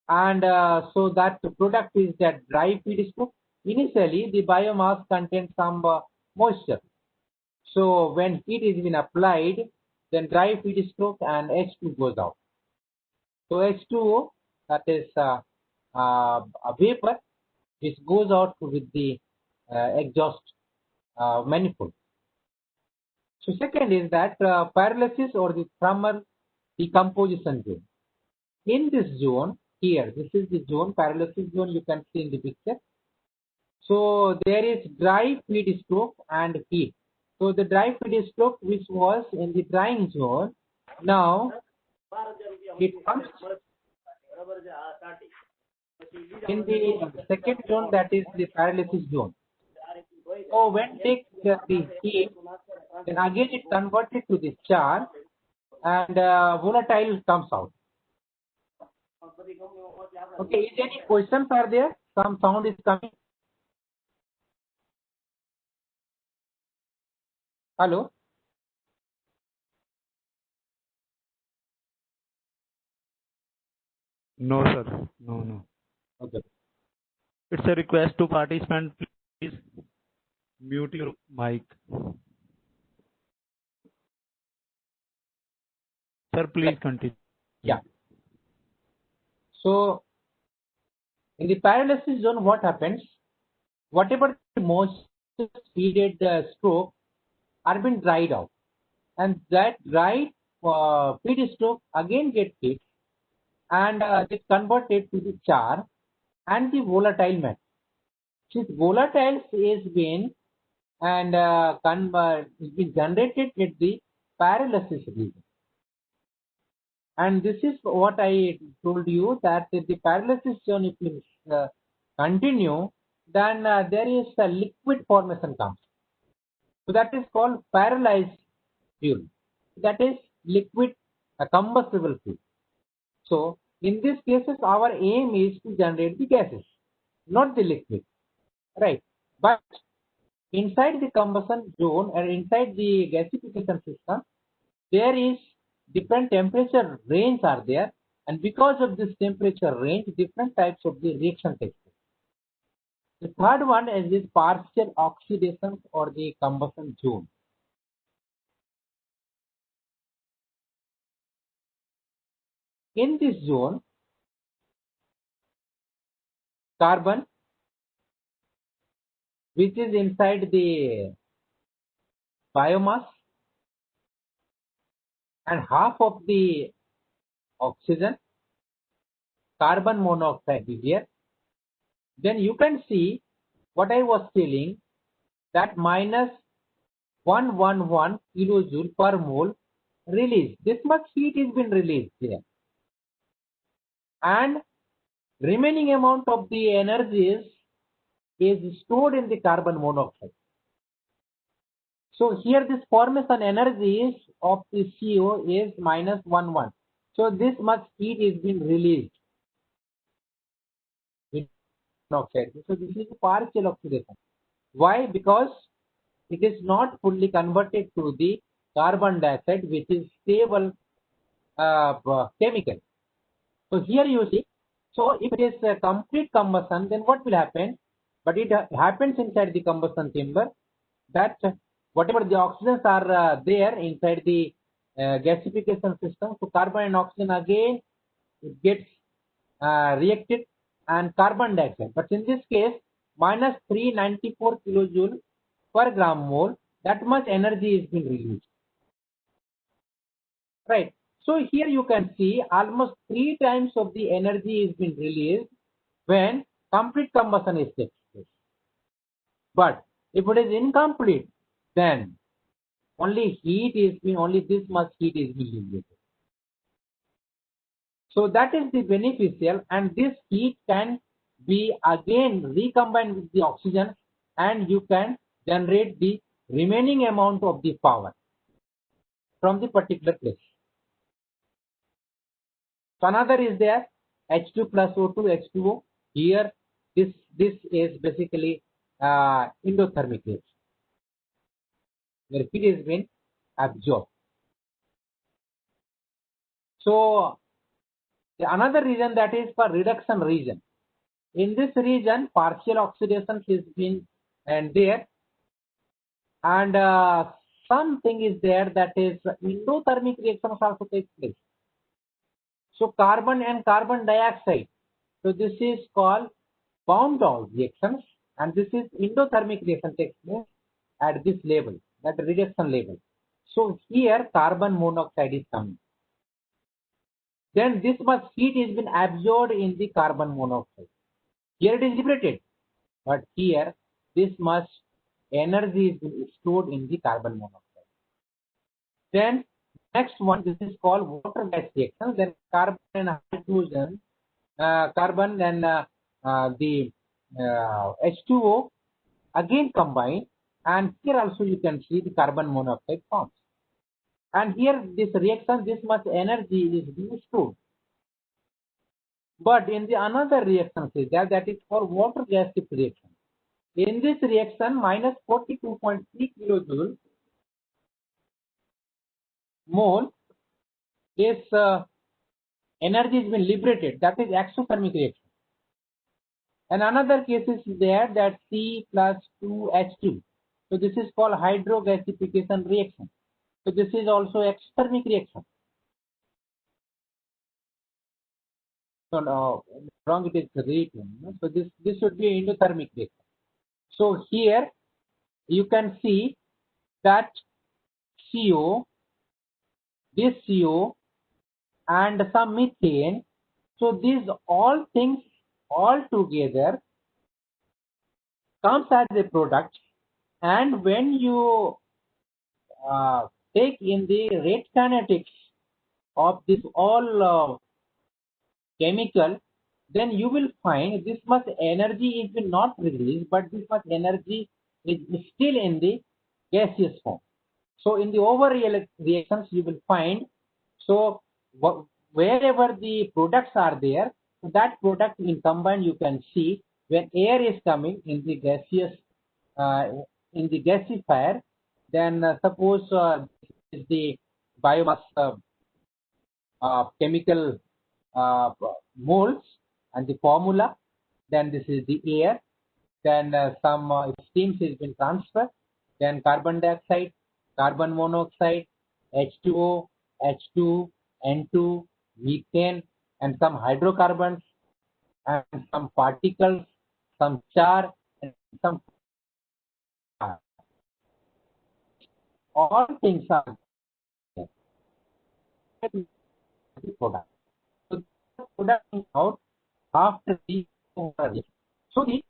and so that the product is that dry feedstock. Initially, the biomass contains some moisture. So when heat is been applied, then dry feedstock and H2 goes out. So H2O, that is a vapor, which goes out with the exhaust manifold. So second is that pyrolysis or the thermal decomposition zone. In this zone here, this is the zone, pyrolysis zone, you can see in the picture. So there is dry feedstock and heat. So the dry feedstock which was in the drying zone, now it comes in the second zone, that is the pyrolysis zone. So when take the heat, then again it converted to the char, and volatile comes out. Okay, is any questions are there? Some sound is coming. Hello? No, sir. No. Okay. It's a request to participant. Please mute your mic. Sir, please continue. Yeah. So in the pyrolysis zone, what happens? Whatever the moisture feeded stroke are being dried out, and that dried feedstock again get heat, and it converted to the char and the volatile matter. Since volatile is been and is been generated at the pyrolysis region, and this is what I told you, that if the pyrolysis zone if you continue, then there is a liquid formation comes. So that is called pyrolyzed fuel. That is liquid combustible fuel. So in these cases, our aim is to generate the gases, not the liquid, right? But inside the combustion zone or inside the gasification system, there is different temperature range are there, and because of this temperature range, different types of the reaction takes place. The third one is this partial oxidation or the combustion zone. In this zone, carbon, which is inside the biomass, and half of the oxygen, carbon monoxide is here. Then you can see what I was telling, that minus 111 kilojoule per mole released. This much heat is been released here, and remaining amount of the energies is stored in the carbon monoxide. So here this formation energies of the CO is minus 11. So this much heat is being released in monoxide. So this is partial oxidation. Why? Because it is not fully converted to the carbon dioxide, which is stable chemical. So here you see, so if it is a complete combustion, then what will happen? But it happens inside the combustion chamber, that whatever the oxygens are there inside the gasification system, so carbon and oxygen again it gets reacted and carbon dioxide. But in this case, minus 394 kilojoule per gram mole, that much energy is being released. Right. So here you can see almost 3 times of the energy is being released when complete combustion is takes place. But if it is incomplete, then only this much heat is being liberated. So that is the beneficial, and this heat can be again recombined with the oxygen, and you can generate the remaining amount of the power from the particular place. So another is there, H2 plus O2, H2O. Here, this is basically endothermic reaction, where heat has been absorbed. So another region, that is for reduction region. In this region, partial oxidation has been and there, and something is there, that is endothermic reactions also take place. So carbon and carbon dioxide. So this is called bound down reactions, and this is endothermic reaction takes place at this level, that reduction level. So here carbon monoxide is coming. Then this much heat is been absorbed in the carbon monoxide. Here it is liberated, but here this much energy is been stored in the carbon monoxide. Then next one, this is called water gas reaction. Then carbon and hydrogen, carbon and the H2O again combine, and here also you can see the carbon monoxide forms. And here this reaction, this much energy is being stored. But in the another reaction is there, that is called water gas reaction. In this reaction, minus 42.3 kilojoule mole is energy has been liberated. That is exothermic reaction. And another case is there, that C plus 2H2. So this is called hydrogasification reaction. So this is also exothermic reaction. So now wrong, it is written. So this should be endothermic reaction. So here you can see that CO, this CO, and some methane. So these all things all together comes as a product, and when you take in the rate kinetics of this all chemical, then you will find this much energy is not released, but this much energy is still in the gaseous form. So in the over reactions you will find, so wherever the products are there, so that product in combined you can see when air is coming in the gaseous in the gasifier, then suppose this is the biomass chemical moles and the formula, then this is the air, then some steams has been transferred, then carbon dioxide, carbon monoxide, H2O, H2, N2, methane, and some hydrocarbons, and some particles, some char, and some all things are the product. So the product is out after the overreaction. So the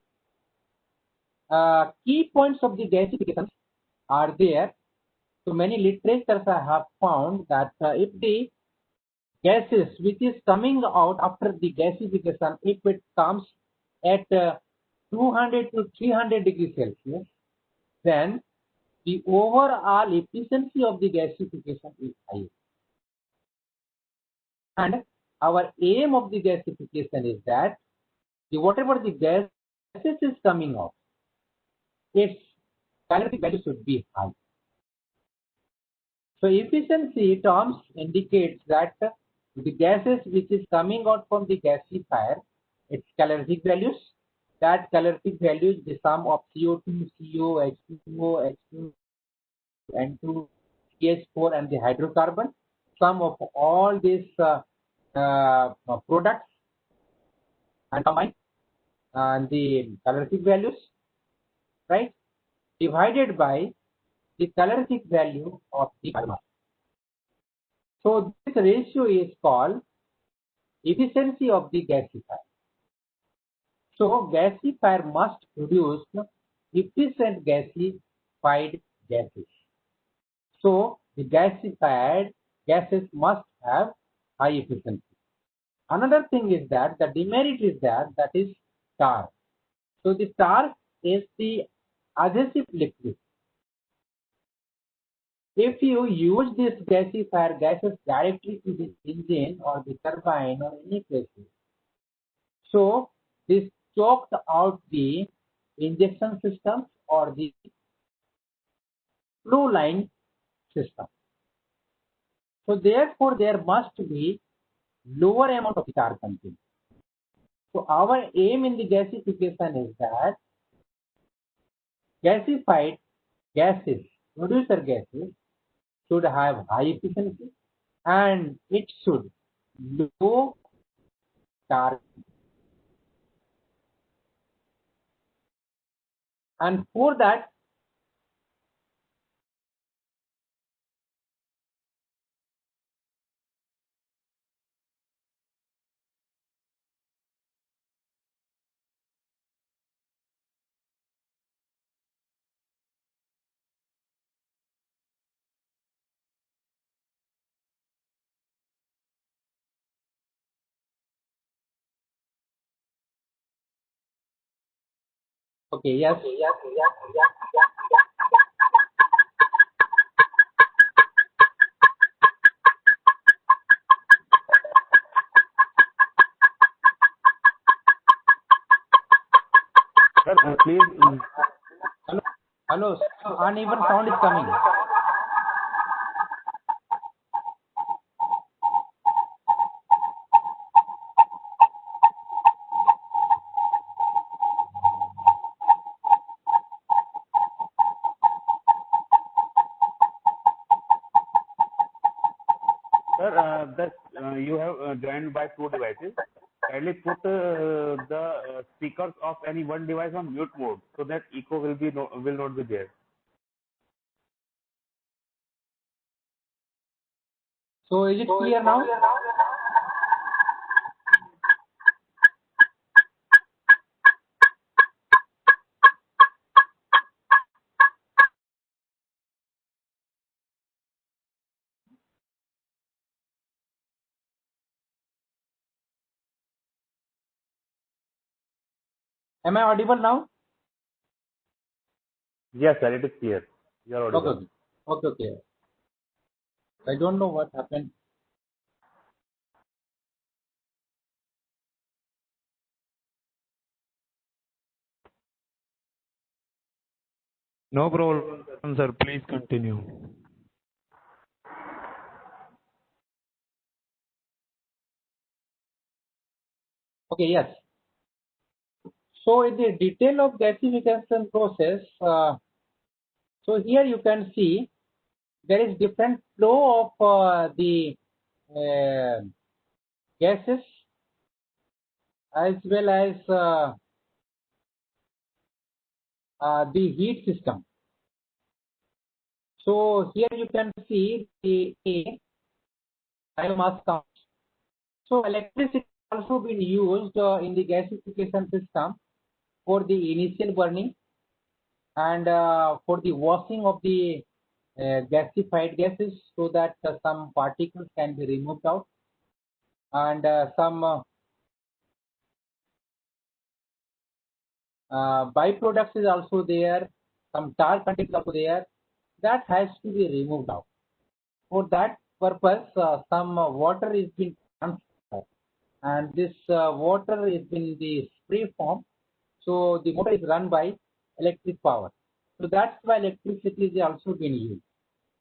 key points of the gasification are there. So many literatures I have found that if the gases which is coming out after the gasification, if it comes at 200 to 300 degrees Celsius, then the overall efficiency of the gasification is high. And our aim of the gasification is that whatever the gases is coming out, its calorific value should be high. So efficiency terms indicates that the gases which is coming out from the gasifier, its calorific values, that calorific value is the sum of CO2, CO, H2O, H2, N2, CH4, and the hydrocarbon, sum of all these products and combine and the calorific values, right, divided by the calorific value of the biomass. So this ratio is called efficiency of the gasifier. So gasifier must produce efficient gasified gases. So the gasified gases must have high efficiency. Another thing is that the demerit is that is tar. So the tar is the adhesive liquid. If you use this gasifier gases directly to the engine or the turbine or any places, so this choked out the injection systems or the flow line system. So therefore there must be lower amount of tar content. So our aim in the gasification is that gasified gases, producer gases, should have high efficiency and it should low tar. And for that, okay, yes. Sir, please. Hello, uneven sound is coming. Sir, you have joined by two devices. Kindly put the speakers of any one device on mute mode so that echo will not be there. So is it clear now? Am I audible now? Yes, sir, it is clear. You are audible. Okay. I don't know what happened. No problem, sir. Please continue. Okay, yes. So in the detail of gasification process, so here you can see there is different flow of the gases as well as the heat system. So here you can see the biomass count. So electricity also been used in the gasification system for the initial burning and for the washing of the gasified gases so that some particles can be removed out and some byproducts is also there, some tar content is also there, that has to be removed out. For that purpose, some water is being transferred and this water is in the spray form. So the motor is run by electric power. So that's why electricity is also being used.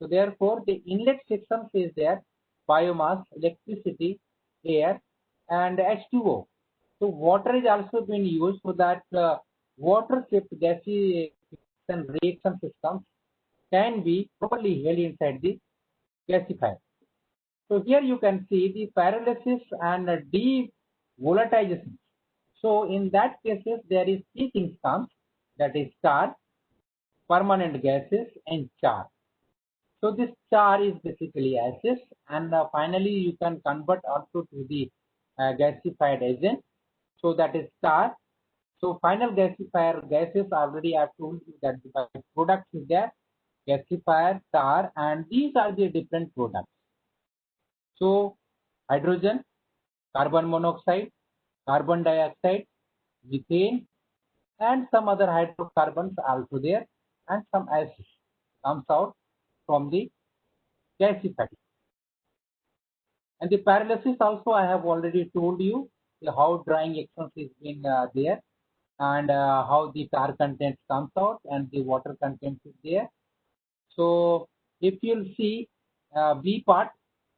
So therefore, the inlet systems is there, biomass, electricity, air, and H2O. So water is also being used so that water-shift gasification reaction systems can be properly held inside the gasifier. So here you can see the pyrolysis and devolatilization. So in that cases, there is three things comes, that is tar, permanent gases, and char. So this char is basically ashes, and finally you can convert also to the gasified agent. So that is tar. So final gasifier gases already I have told you that the product is there. gasifier, tar, and these are the different products. So hydrogen, carbon monoxide, carbon dioxide, methane, and some other hydrocarbons also there, and some acid comes out from the gasified. And the pyrolysis also I have already told you how drying actions is being there, and how the tar content comes out and the water content is there. So if you'll see B part,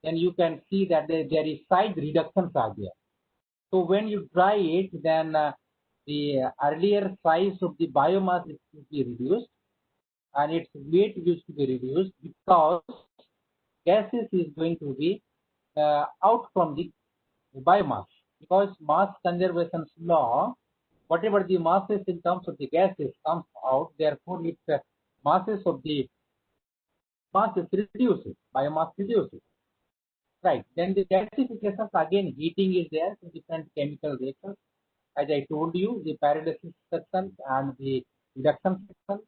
then you can see that there is size reductions are there. So when you dry it, then the earlier size of the biomass is to be reduced and its weight used to be reduced, because gases is going to be out from the biomass, because mass conservation law, whatever the masses in terms of the gases comes out, therefore its masses of the masses reduces, biomass reduces. Right. Then the gasifications, again heating is there, so different chemical reactions. As I told you, the pyrolysis sections and the reduction sections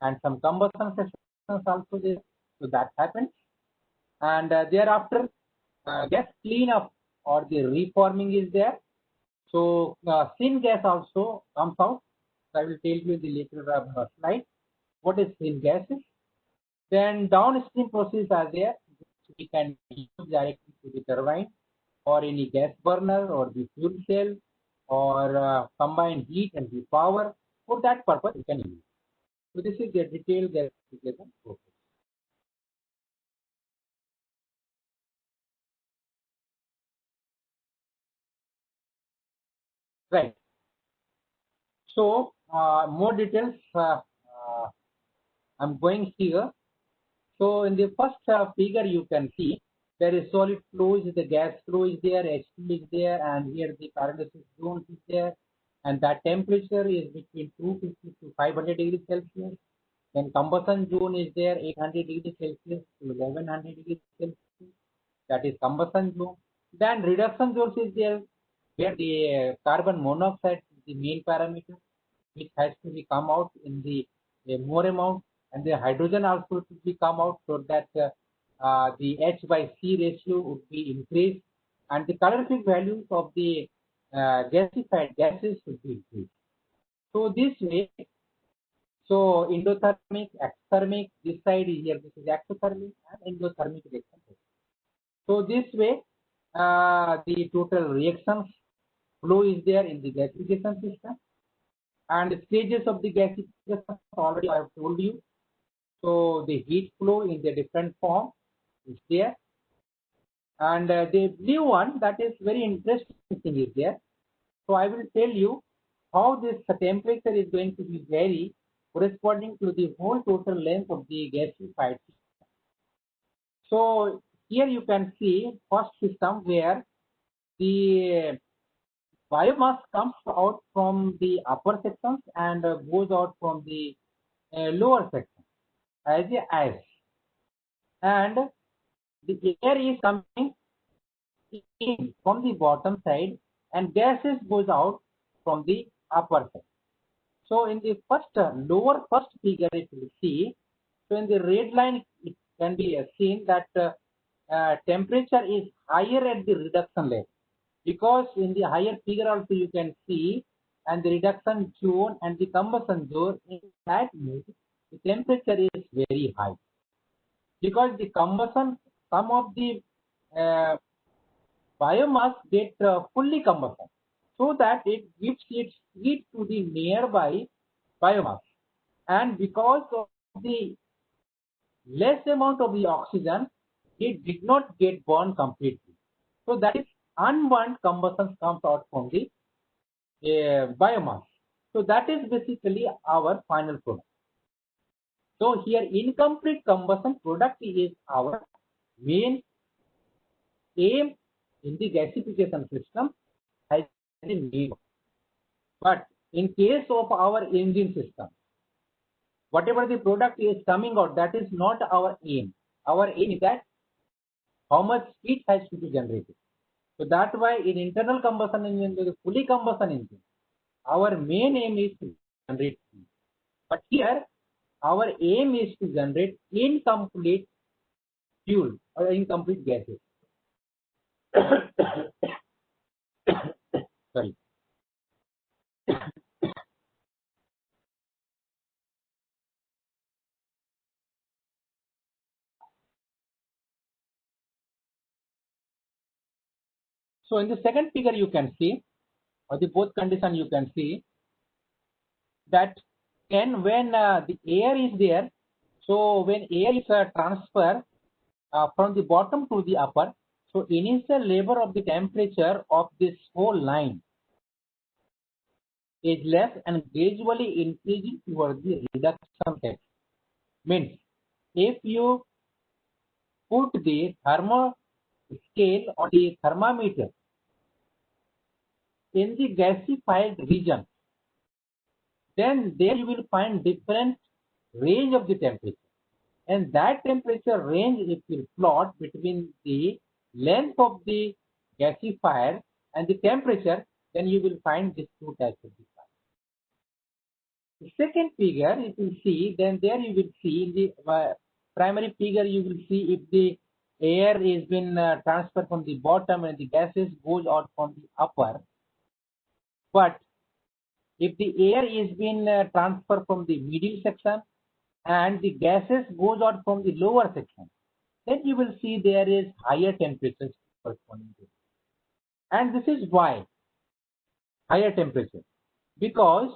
and some combustion sections also there. So that happens. And thereafter, gas cleanup or the reforming is there. So syngas also comes out. So I will tell you the later slide. What is syngases? Then downstream processes are there. We can use directly to the turbine or any gas burner or the fuel cell or combine heat and the power. For that purpose, we can use. So this is the detailed gasification process. Right. So more details I'm going here. So in the first figure you can see there is solid flow, is the gas flow is there, H2 is there, and here the pyrolysis zone is there, and that temperature is between 250 to 500 degrees Celsius. Then combustion zone is there, 800 degrees Celsius to 1100 degrees Celsius. That is combustion zone. Then reduction zone is there, where the carbon monoxide is the main parameter, which has to be come out in the more amount, and the hydrogen also to be come out, so that the H by C ratio would be increased, and the calorific values of the gasified gases should be increased. So this way, so endothermic, exothermic, this side is here, this is exothermic and endothermic reaction. So this way, the total reactions flow is there in the gasification system, and the stages of the gasification already I have told you. So the heat flow in the different form is there, and the blue one, that is very interesting thing is there. So I will tell you how this temperature is going to be vary corresponding to the whole total length of the gasified system. So here you can see first system where the biomass comes out from the upper sections and goes out from the lower section as a ash, and the air is coming in from the bottom side and gases goes out from the upper side. So in the first lower first figure, if you see, so in the red line it can be seen that temperature is higher at the reduction level, because in the higher figure also you can see, and the reduction zone and the combustion zone, in that the temperature is very high, because the combustion, some of the biomass get fully combustion, so that it gives its heat to the nearby biomass, and because of the less amount of the oxygen, it did not get burned completely. So that is unburned combustion comes out from the biomass. So that is basically our final product. So here incomplete combustion product is our main aim in the gasification system as a need. But in case of our engine system, whatever the product is coming out, that is not our aim. Our aim is that how much heat has to be generated. So that's why in internal combustion engine, the fully combustion engine, our main aim is to generate heat. But here, our aim is to generate incomplete fuel or incomplete gases. Sorry. So in the second figure you can see, or the both condition you can see, that when the air is there, so when air is transfer from the bottom to the upper, so initial level of the temperature of this whole line is less and gradually increasing towards the reduction phase. Means if you put the thermo scale or the thermometer in the gasified region, then there you will find different range of the temperature, and that temperature range if you plot between the length of the gasifier and the temperature, then you will find these two types of the fire. The second figure if you see, then there you will see in the primary figure you will see if the air is been transferred from the bottom and the gases goes out from the upper, but if the air is being transferred from the middle section and the gases goes out from the lower section, then you will see there is higher temperatures corresponding to it. And this is why higher temperature, because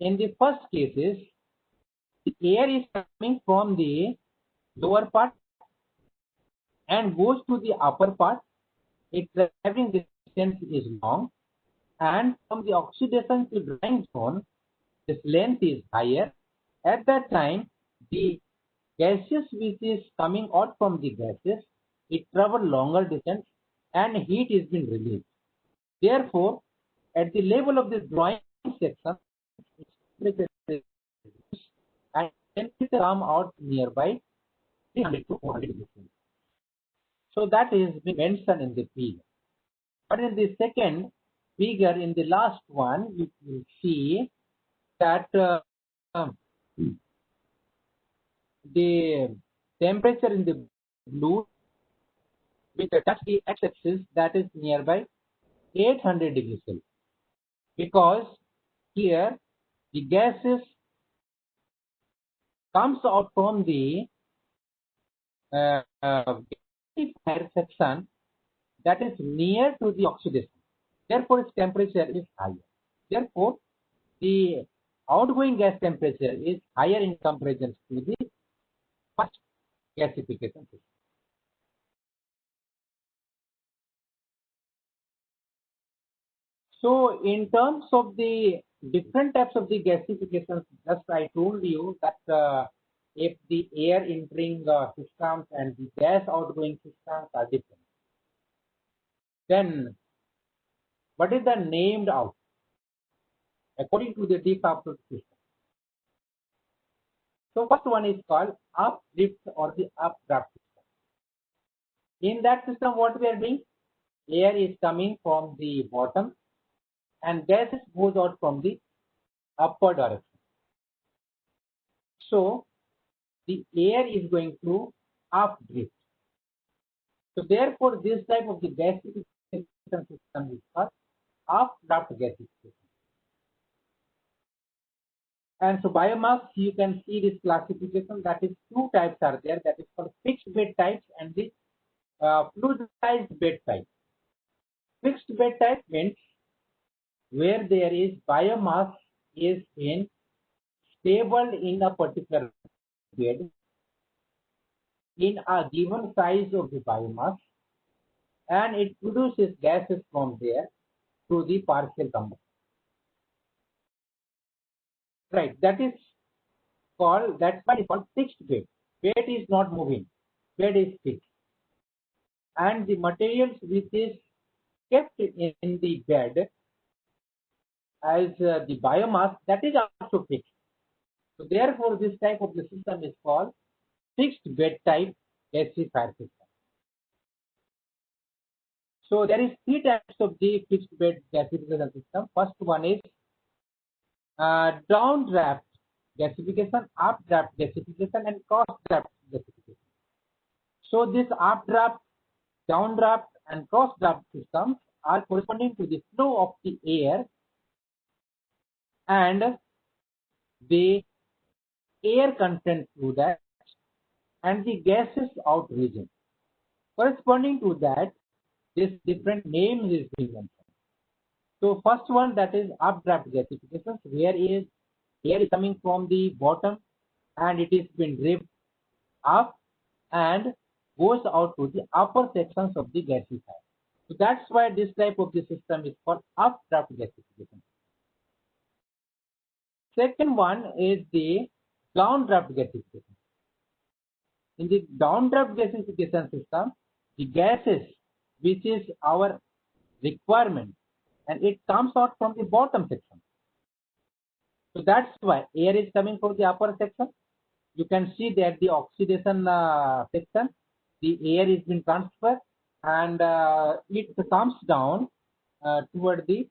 in the first cases the air is coming from the lower part and goes to the upper part. Its traveling distance is long, and from the oxidation to drying zone, this length is higher. At that time, the gases which is coming out from the gases, it travel longer distance and heat is being released. Therefore, at the level of the drying section, temperature is reduced and temperature come out nearby 300 to 400 degrees. So that is being mentioned in the figure. But in the second figure, in the last one, you will see that the temperature in the blue with the touch the x-axis, that is nearby 800 degrees Celsius, because here the gases comes out from the gasifier section that is near to the oxidation. Therefore, its temperature is higher. Therefore, the outgoing gas temperature is higher in comparison to the first gasification system. So, in terms of the different types of the gasifications, just I told you that if the air entering systems and the gas outgoing systems are different, then what is the named out according to the de-coupled system? So first one is called updrift or the updraft system. In that system, what we are doing? Air is coming from the bottom and gases goes out from the upper direction. So the air is going to updrift. So therefore, this type of the gasification system is called updraft gasification. And so biomass, you can see this classification, that is two types are there, that is called fixed bed types and the fluidized bed type. Fixed bed type means where there is biomass is in stable in a particular bed in a given size of the biomass, and it produces gases from there through the partial combustion. Right, that is called, that's why it's called fixed bed. Bed is not moving, bed is fixed. And the materials which is kept in the bed as the biomass, that is also fixed. So therefore, this type of the system is called fixed bed type gasifier system. So there is three types of the fixed bed gasification system. First one is downdraft gasification, updraft gasification, and cross-draft gasification. So this updraft, downdraft, and cross-draft systems are corresponding to the flow of the air and the air content through that and the gases out region. Corresponding to that, this different names is being mentioned. So first one, that is updraft gasification, where air is coming from the bottom and it is being driven up and goes out to the upper sections of the gasifier. So that's why this type of the system is called updraft gasification. Second one is the downdraft gasification. In the downdraft gasification system, the gases, which is our requirement, and it comes out from the bottom section. So that's why air is coming from the upper section. You can see that the oxidation section, the air is being transferred and it comes down toward the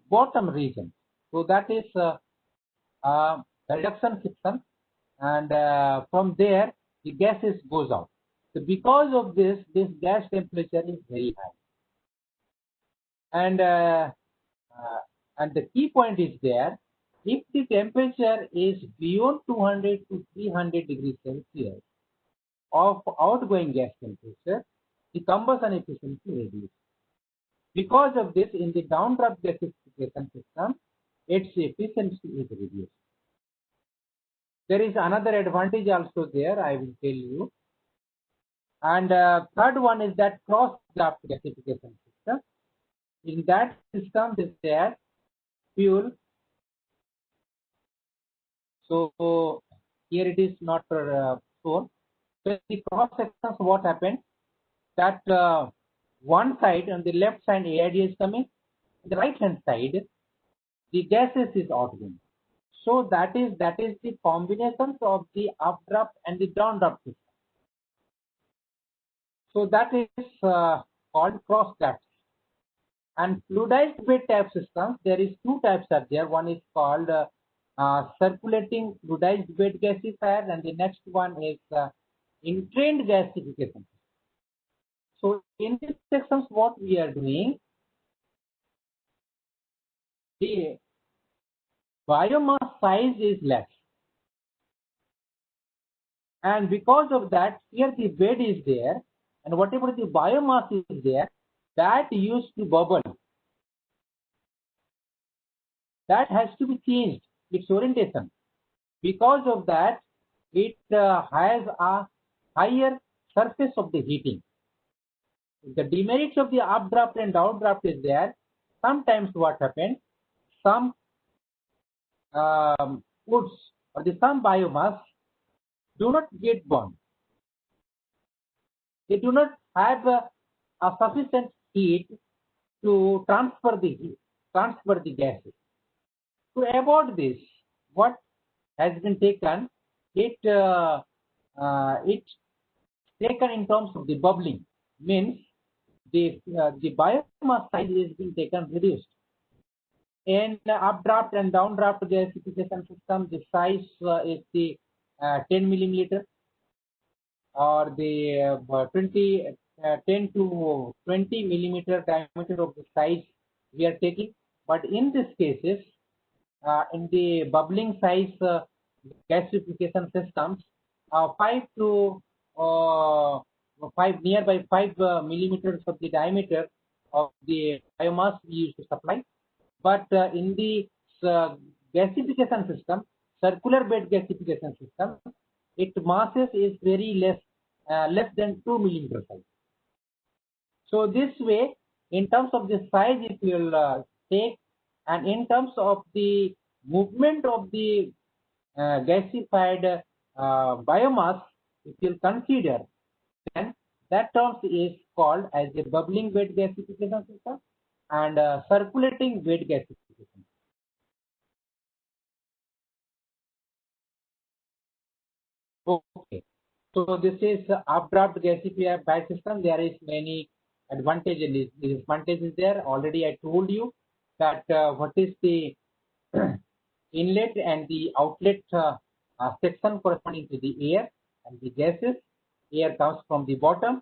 bottom region. So that is reduction section, and from there the gases goes out. So because of this gas temperature is very high, and the key point is there. If the temperature is beyond 200 to 300 degrees Celsius of outgoing gas temperature, the combustion efficiency reduces. Because of this, in the downdraft gasification system, its efficiency is reduced. There is another advantage also there, I will tell you. And third one is that cross-draft gasification system. In that system, is there fuel. So here it is not shown. So the cross sections, what happened? That one side, on the left side, AID is coming. On the right hand side, the gases is outgoing. So that is the combinations of the updraft and the downdraft system. So that is called cross-draft. And fluidized bed type systems, there is two types are there. One is called circulating fluidized bed gasifier, and the next one is entrained gasification. So in these sections, what we are doing, the biomass size is less, and because of that, here the bed is there, and whatever the biomass is there, that used to bubble, that has to be changed, its orientation. Because of that, it has a higher surface of the heating. The demerits of the updraft and downdraft is there. Sometimes what happens, some foods or some biomass do not get burned. They do not have a sufficient heat to transfer the gases. To avoid this, what has been taken, it taken in terms of the bubbling, means the biomass size is being taken reduced. In the updraft and downdraft gasification system, the size is the 10 millimeter or the 10 to 20 millimeter diameter of the size we are taking. But in these cases, in the bubbling size gasification systems, 5 millimeters of the diameter of the biomass we used to supply. But in the gasification system, circular bed gasification system, its masses is very less than 2 millimeter size. So this way, in terms of the size, it will take, and in terms of the movement of the gasified biomass, if you consider, then that term is called as a bubbling bed gasification system and circulating bed gasification. Okay, so this is updraft gasifier system. There is many advantages and disadvantages there. Already I told you that what is the inlet and the outlet section corresponding to the air and the gases. Air comes from the bottom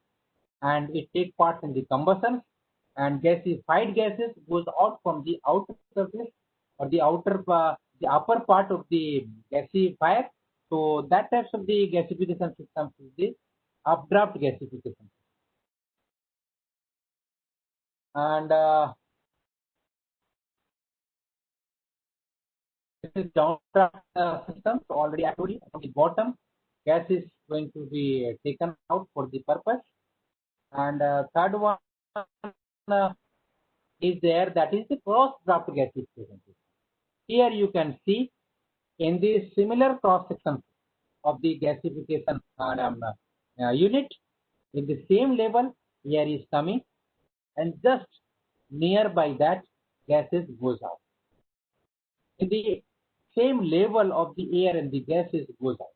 and it takes part in the combustion, and gasified gases goes out from the outer surface or the the upper part of the gasifier. So that types of the gasification system is the updraft gasification. And this is downdraft system. So already I told you from the bottom, gas is going to be taken out for the purpose. And third one is there, that is the cross draft gasification system. Here you can see in the similar cross section of the gasification unit, in the same level, air is coming, and just nearby that gases goes out. In the same level of the air and the gases goes out.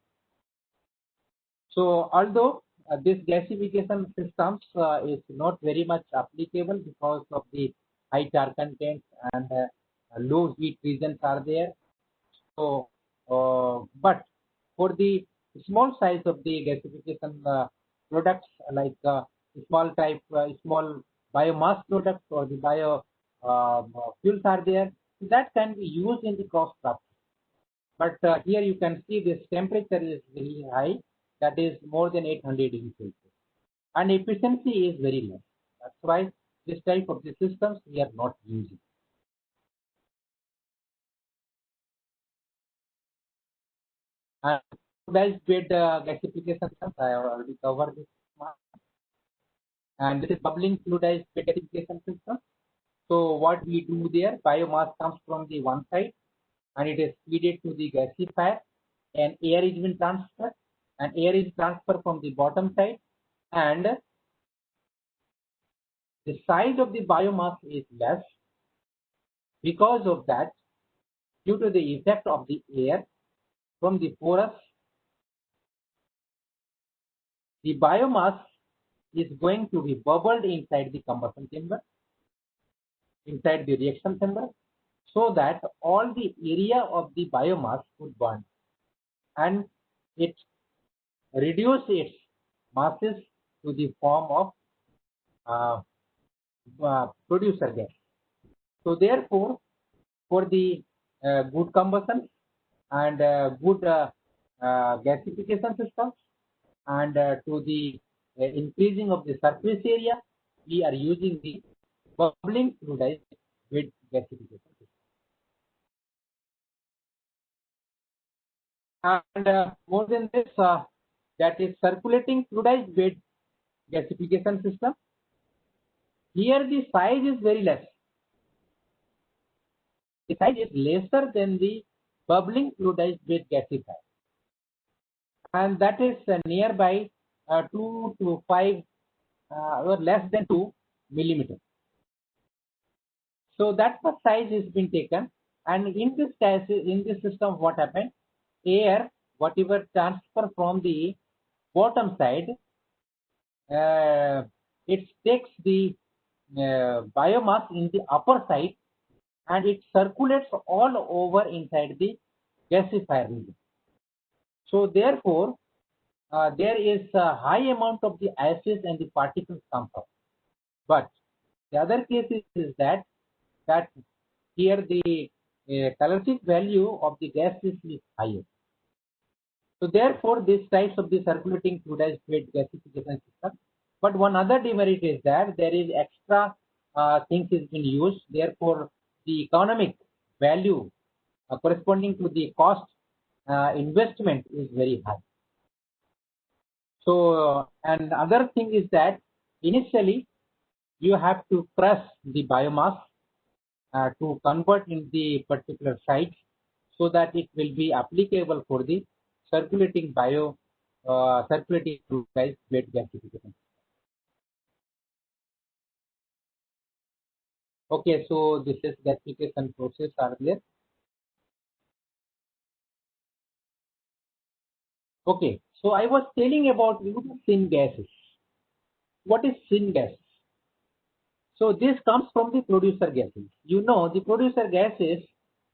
So although this gasification systems is not very much applicable because of the high tar content and low heat regions are there. So, but for the small size of the gasification products like small biomass products or the bio fuels are there, that can be used in the cross draft. But here you can see this temperature is very high, that is more than 800 degrees Celsius, and efficiency is very less. That's why this type of the systems we are not using. And fluidized bed gasification systems, I have already covered this. And this is bubbling fluidized bed gasification system. So what we do there, biomass comes from the one side and it is feeded to the gasifier, and air is being transferred, and air is transferred from the bottom side, and the size of the biomass is less. Because of that, due to the effect of the air from the porous, the biomass is going to be bubbled inside the combustion chamber, inside the reaction chamber, so that all the area of the biomass would burn, and it reduces its masses to the form of producer gas. So therefore, for the good combustion and good gasification systems, and to the increasing of the surface area, we are using the bubbling fluidized bed gasification system. And more than this, that is circulating fluidized bed gasification system. Here the size is very less. The size is lesser than the bubbling fluidized bed gasifier, and that is nearby 2 to 5 or less than 2 millimeters. So that much size has been taken, and in this case, in this system, what happened? Air, whatever transfer from the bottom side, it takes the biomass in the upper side, and it circulates all over inside the gasifier region. So therefore, there is a high amount of the acids and the particles come out. But the other case is that here the calorific value of the gases is higher. So therefore, these types of the circulating fluidized bed gasification system. But one other demerit is that there is extra things is being used. Therefore, the economic value corresponding to the cost investment is very high. So, and other thing is that initially you have to press the biomass to convert in the particular site, so that it will be applicable for the circulating circulating fluidized bed gasification. Okay, so this is gasification process are there. Okay, so I was telling about syngases. What is syngas? So this comes from the producer gases. You know, the producer gases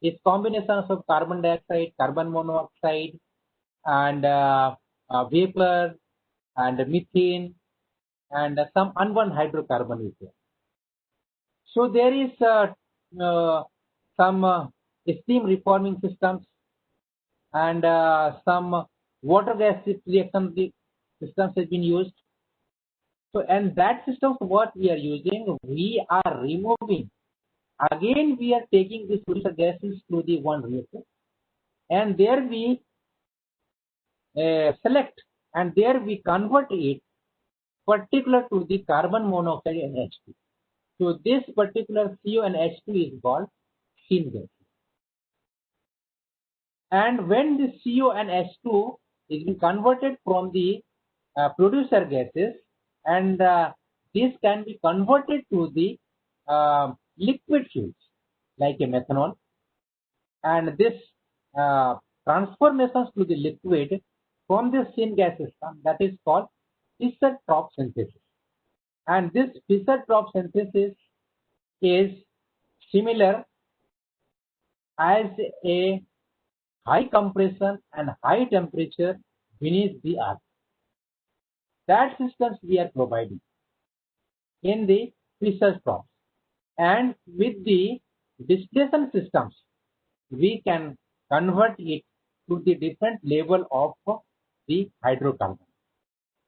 is combinations of carbon dioxide, carbon monoxide, and vapor, and methane, and some unburned hydrocarbon is there. So there is some steam reforming systems and some water gas reaction systems has been used. So, and that system, what we are using, we are removing. Again, we are taking these producer gases to the one reactor, and there we select, and there we convert it particular to the carbon monoxide and H2. So this particular CO and H2 is called syngas. And when the CO and H2 is being converted from the producer gases, and this can be converted to the liquid fuels like a methanol, and this transformations to the liquid from the syngas system, that is called Fischer-Tropsch synthesis. And this Fischer-Tropsch synthesis is similar as a high compression and high temperature beneath the earth. That systems we are providing in the Fischer-Tropsch. And with the distillation systems, we can convert it to the different level of the hydrocarbon.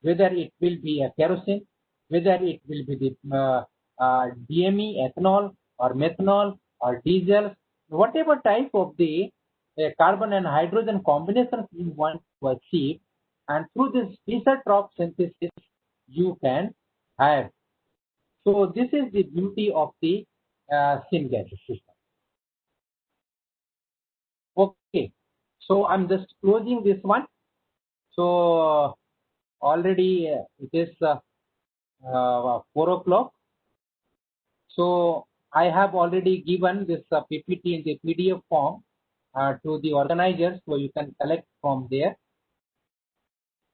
Whether it will be a kerosene, whether it will be the DME, ethanol, or methanol, or diesel, whatever type of the carbon and hydrogen combinations you want to achieve, and through this Fischer-Tropsch synthesis you can have. So this is the beauty of the syngas system. Okay, so I'm just closing this one. So already it is 4 o'clock. So I have already given this PPT in the PDF form to the organizers, so you can collect from there.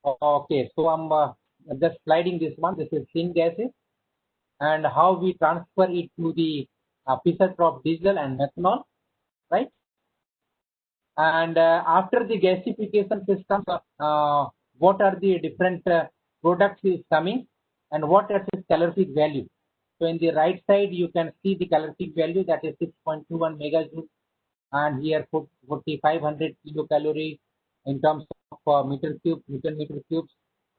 Okay, so I'm just sliding this one. This is syngases and how we transfer it to the Fischer-Tropsch diesel and methanol, right? And after the gasification system, what are the different products is coming and what is its calorific value. So in the right side you can see the calorific value, that is 6.21 megajoule, and here 4500 kilocalorie in terms of meter cube, Newton meter cubes.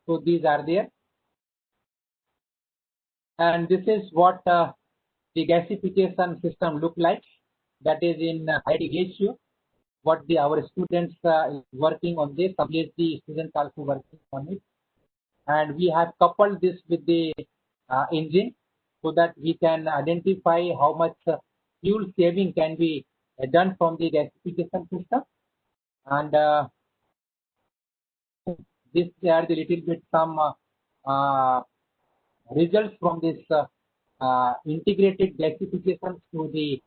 So these are there, and this is what the gasification system look like. That is in high ratio. What our students working on this, some PhD students also working on it, and we have coupled this with the engine so that we can identify how much fuel saving can be done from the gasification system. And this are the little bit some results from this integrated gasification to the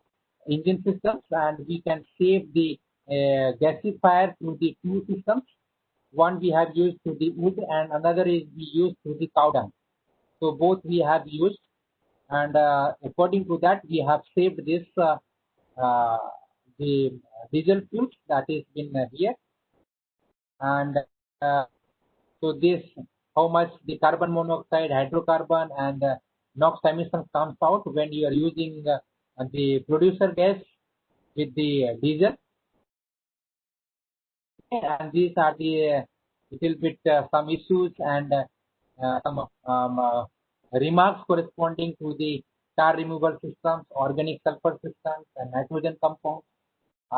engine systems, and we can save the gasifier through the two systems. One we have used to the wood and another is we used to the cow dung. So both we have used, and according to that we have saved this the diesel fuel that is in here, and so this how much the carbon monoxide, hydrocarbon, and NOx emissions comes out when you are using the producer gas with the diesel. And these are the little bit some issues and some remarks corresponding to the tar removal systems, organic sulfur systems, and nitrogen compounds.